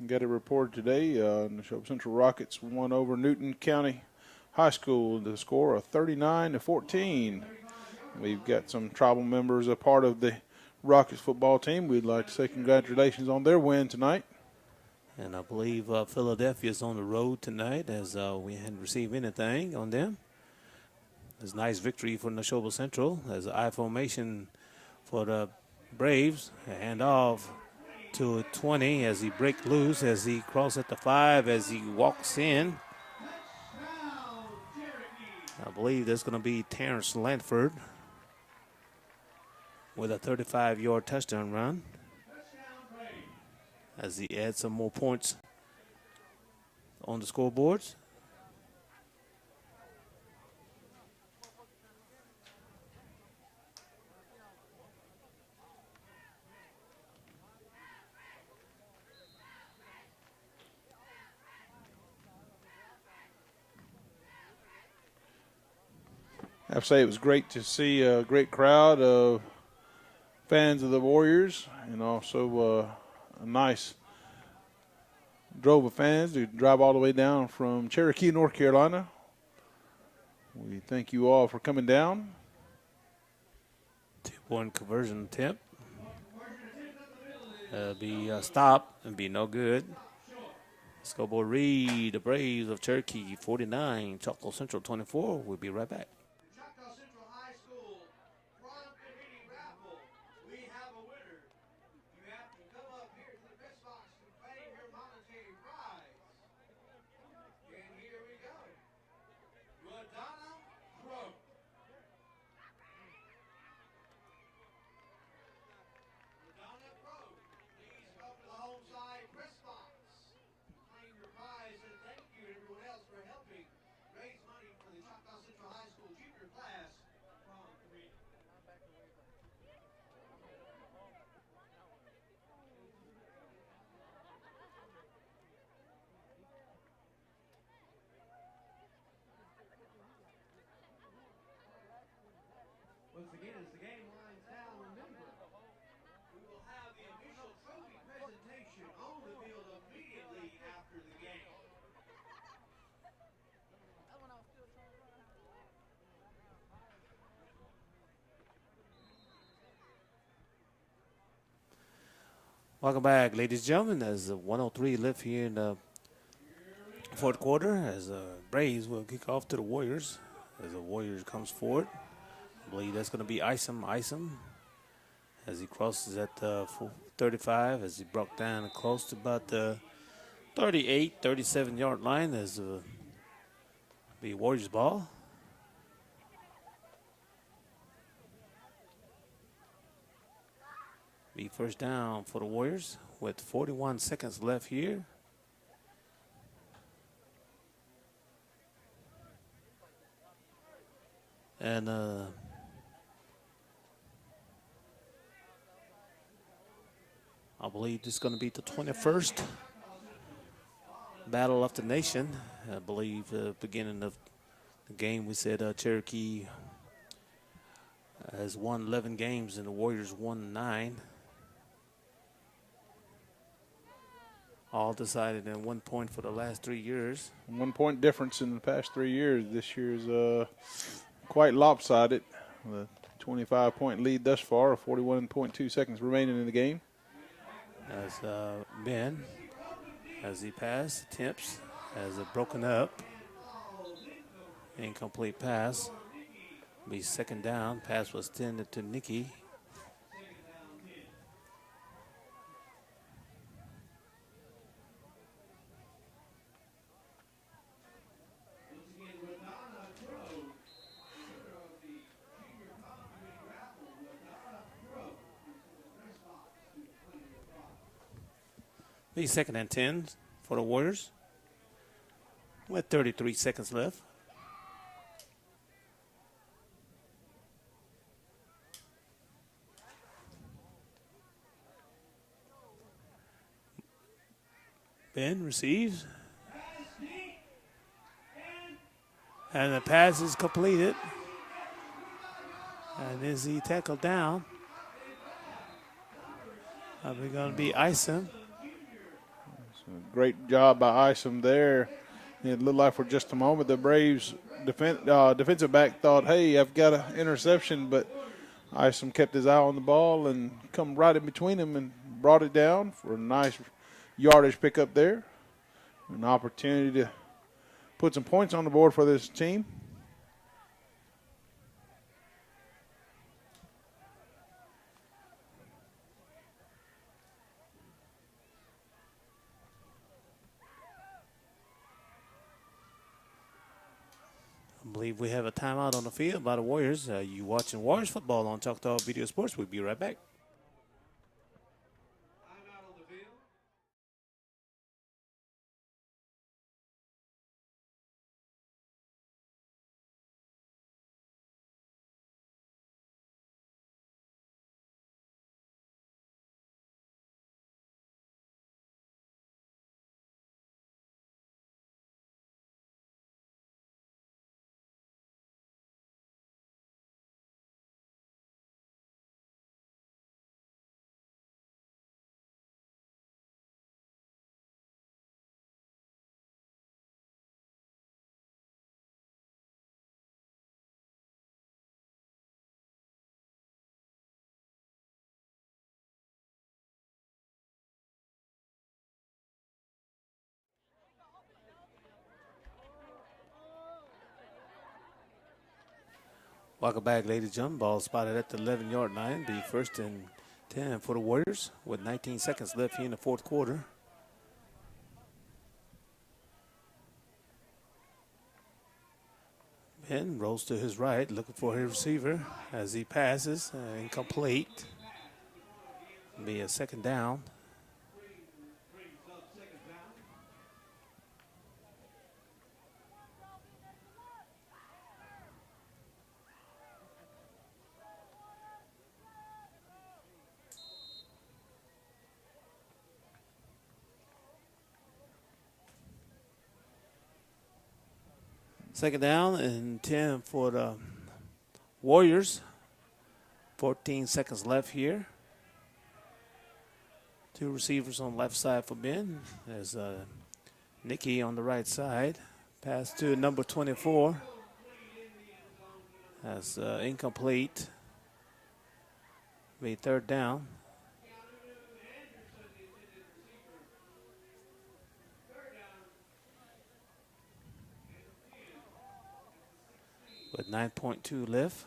got it reported today. Neshoba Central Rockets won over Newton County High School, the score of 39-14. We've got some tribal members a part of the Rockets football team. We'd like to say congratulations on their win tonight. And I believe Philadelphia is on the road tonight, as we hadn't received anything on them. It's a nice victory for Neshoba Central as I formation for the Braves. A handoff to 20 as he break loose, as he crosses at the 5, as he walks in. I believe there's going to be Terrence Lanford with a 35-yard touchdown run as he adds some more points on the scoreboards. I have to say it was great to see a great crowd of fans of the Warriors, and also a nice drove of fans to drive all the way down from Cherokee, North Carolina, We thank you all for coming down. 2-point conversion attempt. Be a stop and be no good. Scoreboard read: the Braves of Cherokee 49, Choctaw Central 24. We'll be right back. Choctaw Central High School prom committee raffle. We have a winner. You have to come up here to the press box to claim your monetary prize. And here we go. Ladonna Crow. Ladonna Crow, please come to the home side press box. Claim your prize and thank you everyone else for helping raise money for the Choctaw Central High School junior class prom committee. Once again, as the game winds down, remember, we will have the official trophy presentation on the field immediately after the game. Welcome back, ladies and gentlemen. There's 103 left here in the fourth quarter as Braves will kick off to the Warriors. As the Warriors comes forward, I believe that's going to be Isom as he crosses at 35, as he broke down close to about the 38, 37-yard line as be Warriors ball. Be first down for the Warriors with 41 seconds left here. And I believe this is going to be the 21st Battle of the Nation. I believe beginning of the game we said Cherokee has won 11 games and the Warriors won 9. All decided in 1 point for the last 3 years. 1 point difference in the past 3 years. This year's quite lopsided. The 25-point lead thus far, 41.2 seconds remaining in the game. As Ben, as he passed, attempts, has it broken up. Incomplete pass. Be second down. Pass was tended to Nicky. Be second and 10 for the Warriors with 33 seconds left. Ben receives. And the pass is completed. And is he tackled down? We're going to be Isom. Great job by Isom there. It looked like for just a moment the Braves defensive back thought, hey, I've got an interception, but Isom kept his eye on the ball and come right in between them and brought it down for a nice yardage pickup there. An opportunity to put some points on the board for this team. I believe we have a timeout on the field by the Warriors. You watching Warriors football on Choctaw Video Sports. We'll be right back. Welcome back, ladies and gentlemen. Ball spotted at the 11-yard line. Be first and 10 for the Warriors with 19 seconds left here in the fourth quarter. Ben rolls to his right, looking for his receiver as he passes. Incomplete. Be a second down. Second down and 10 for the Warriors. 14 seconds left here. Two receivers on the left side for Ben. There's Nicky on the right side. Pass to number 24. That's incomplete. Be third down. With 9.2 left.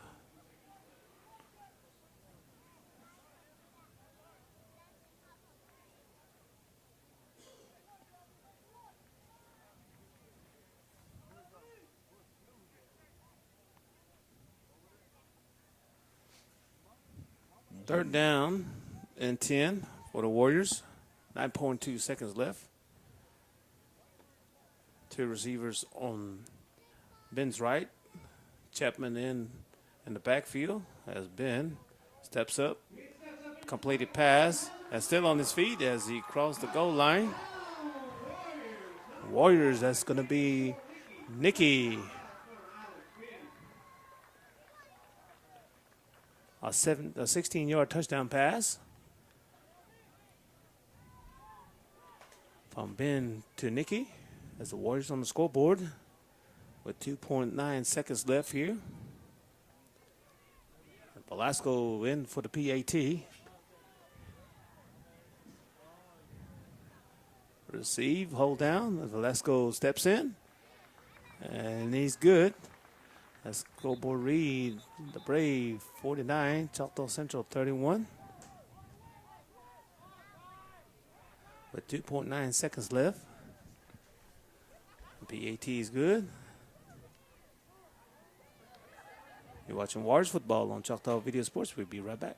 Third down and 10 for the Warriors. 9.2 seconds left. Two receivers on Ben's right. Chapman in the backfield as Ben steps up. Completed pass. And still on his feet as he crossed the goal line. Warriors, that's going to be Nicky. A 16-yard touchdown pass from Ben to Nicky as the Warriors on the scoreboard with 2.9 seconds left here. Velasco in for the PAT. Receive, hold down. Velasco steps in, and he's good. Let's go, read the Brave 49, Choctaw Central 31. With 2.9 seconds left. PAT is good. You're watching Warriors football on Choctaw Video Sports. We'll be right back.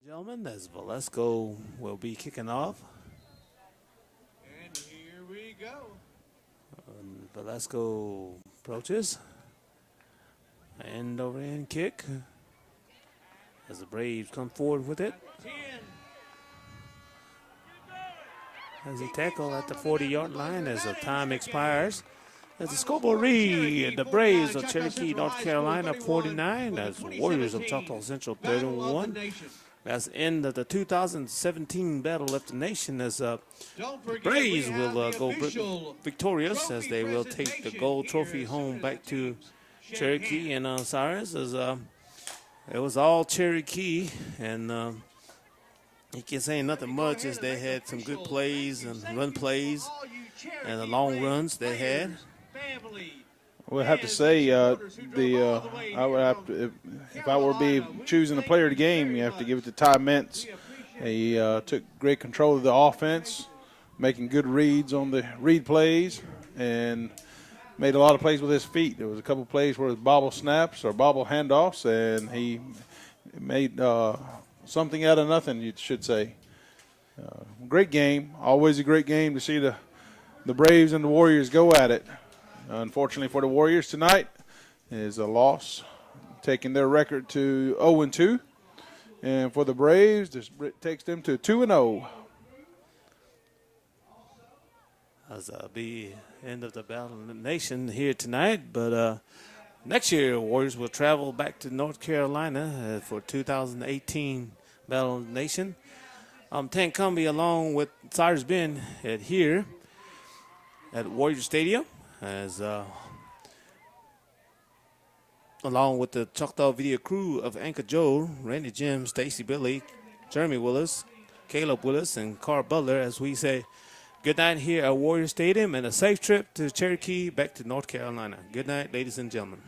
Gentlemen, as Velasco will be kicking off. And here we go. Velasco approaches. End over end kick. As the Braves come forward with it. 10. As he tackle at the 40-yard line as the time expires. As the scoreboard read, the Braves of Cherokee, North Carolina 49. As the Warriors of Choctaw Central 31. That's the end of the 2017 Battle of the Nation as the Braves will go victorious as they will take the gold trophy home back to Cherokee and Cyrus. As it was all Cherokee, and you can say nothing much as they had some good plays and run plays and the long runs they had. We'll have to say I would have to, if I were to be choosing a player of the game, you have to give it to Ty Mintz. He took great control of the offense, making good reads on the read plays, and made a lot of plays with his feet. There was a couple plays where it was bobble snaps or bobble handoffs, and he made something out of nothing, you should say. Great game. Always a great game to see the Braves and the Warriors go at it. Unfortunately for the Warriors tonight is a loss, taking their record to 0-2. And for the Braves, this takes them to 2-0. As be end of the Battle of the Nation here tonight, but next year Warriors will travel back to North Carolina for 2018 Battle of the Nation. Tank Cumbie along with Cyrus Ben here at Warrior Stadium, as along with the Choctaw video crew of Anchor Joe, Randy Jim, Stacy Billy, Jeremy Willis, Caleb Willis, and Carl Butler, as we say good night here at Warrior Stadium and a safe trip to Cherokee back to North Carolina. Good night, ladies and gentlemen.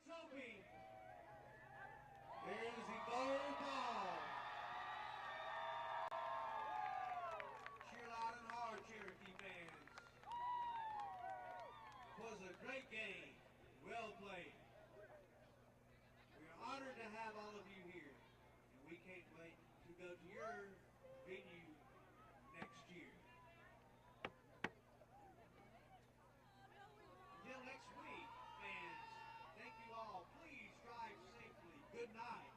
Trophy. There's the gold ball. Cheer loud and hard, Cherokee fans. It was a great game. Well played. We're honored to have all of you here, and we can't wait to go to your venue next year. Until next week, fans, thank you all. Please drive safely. Good night.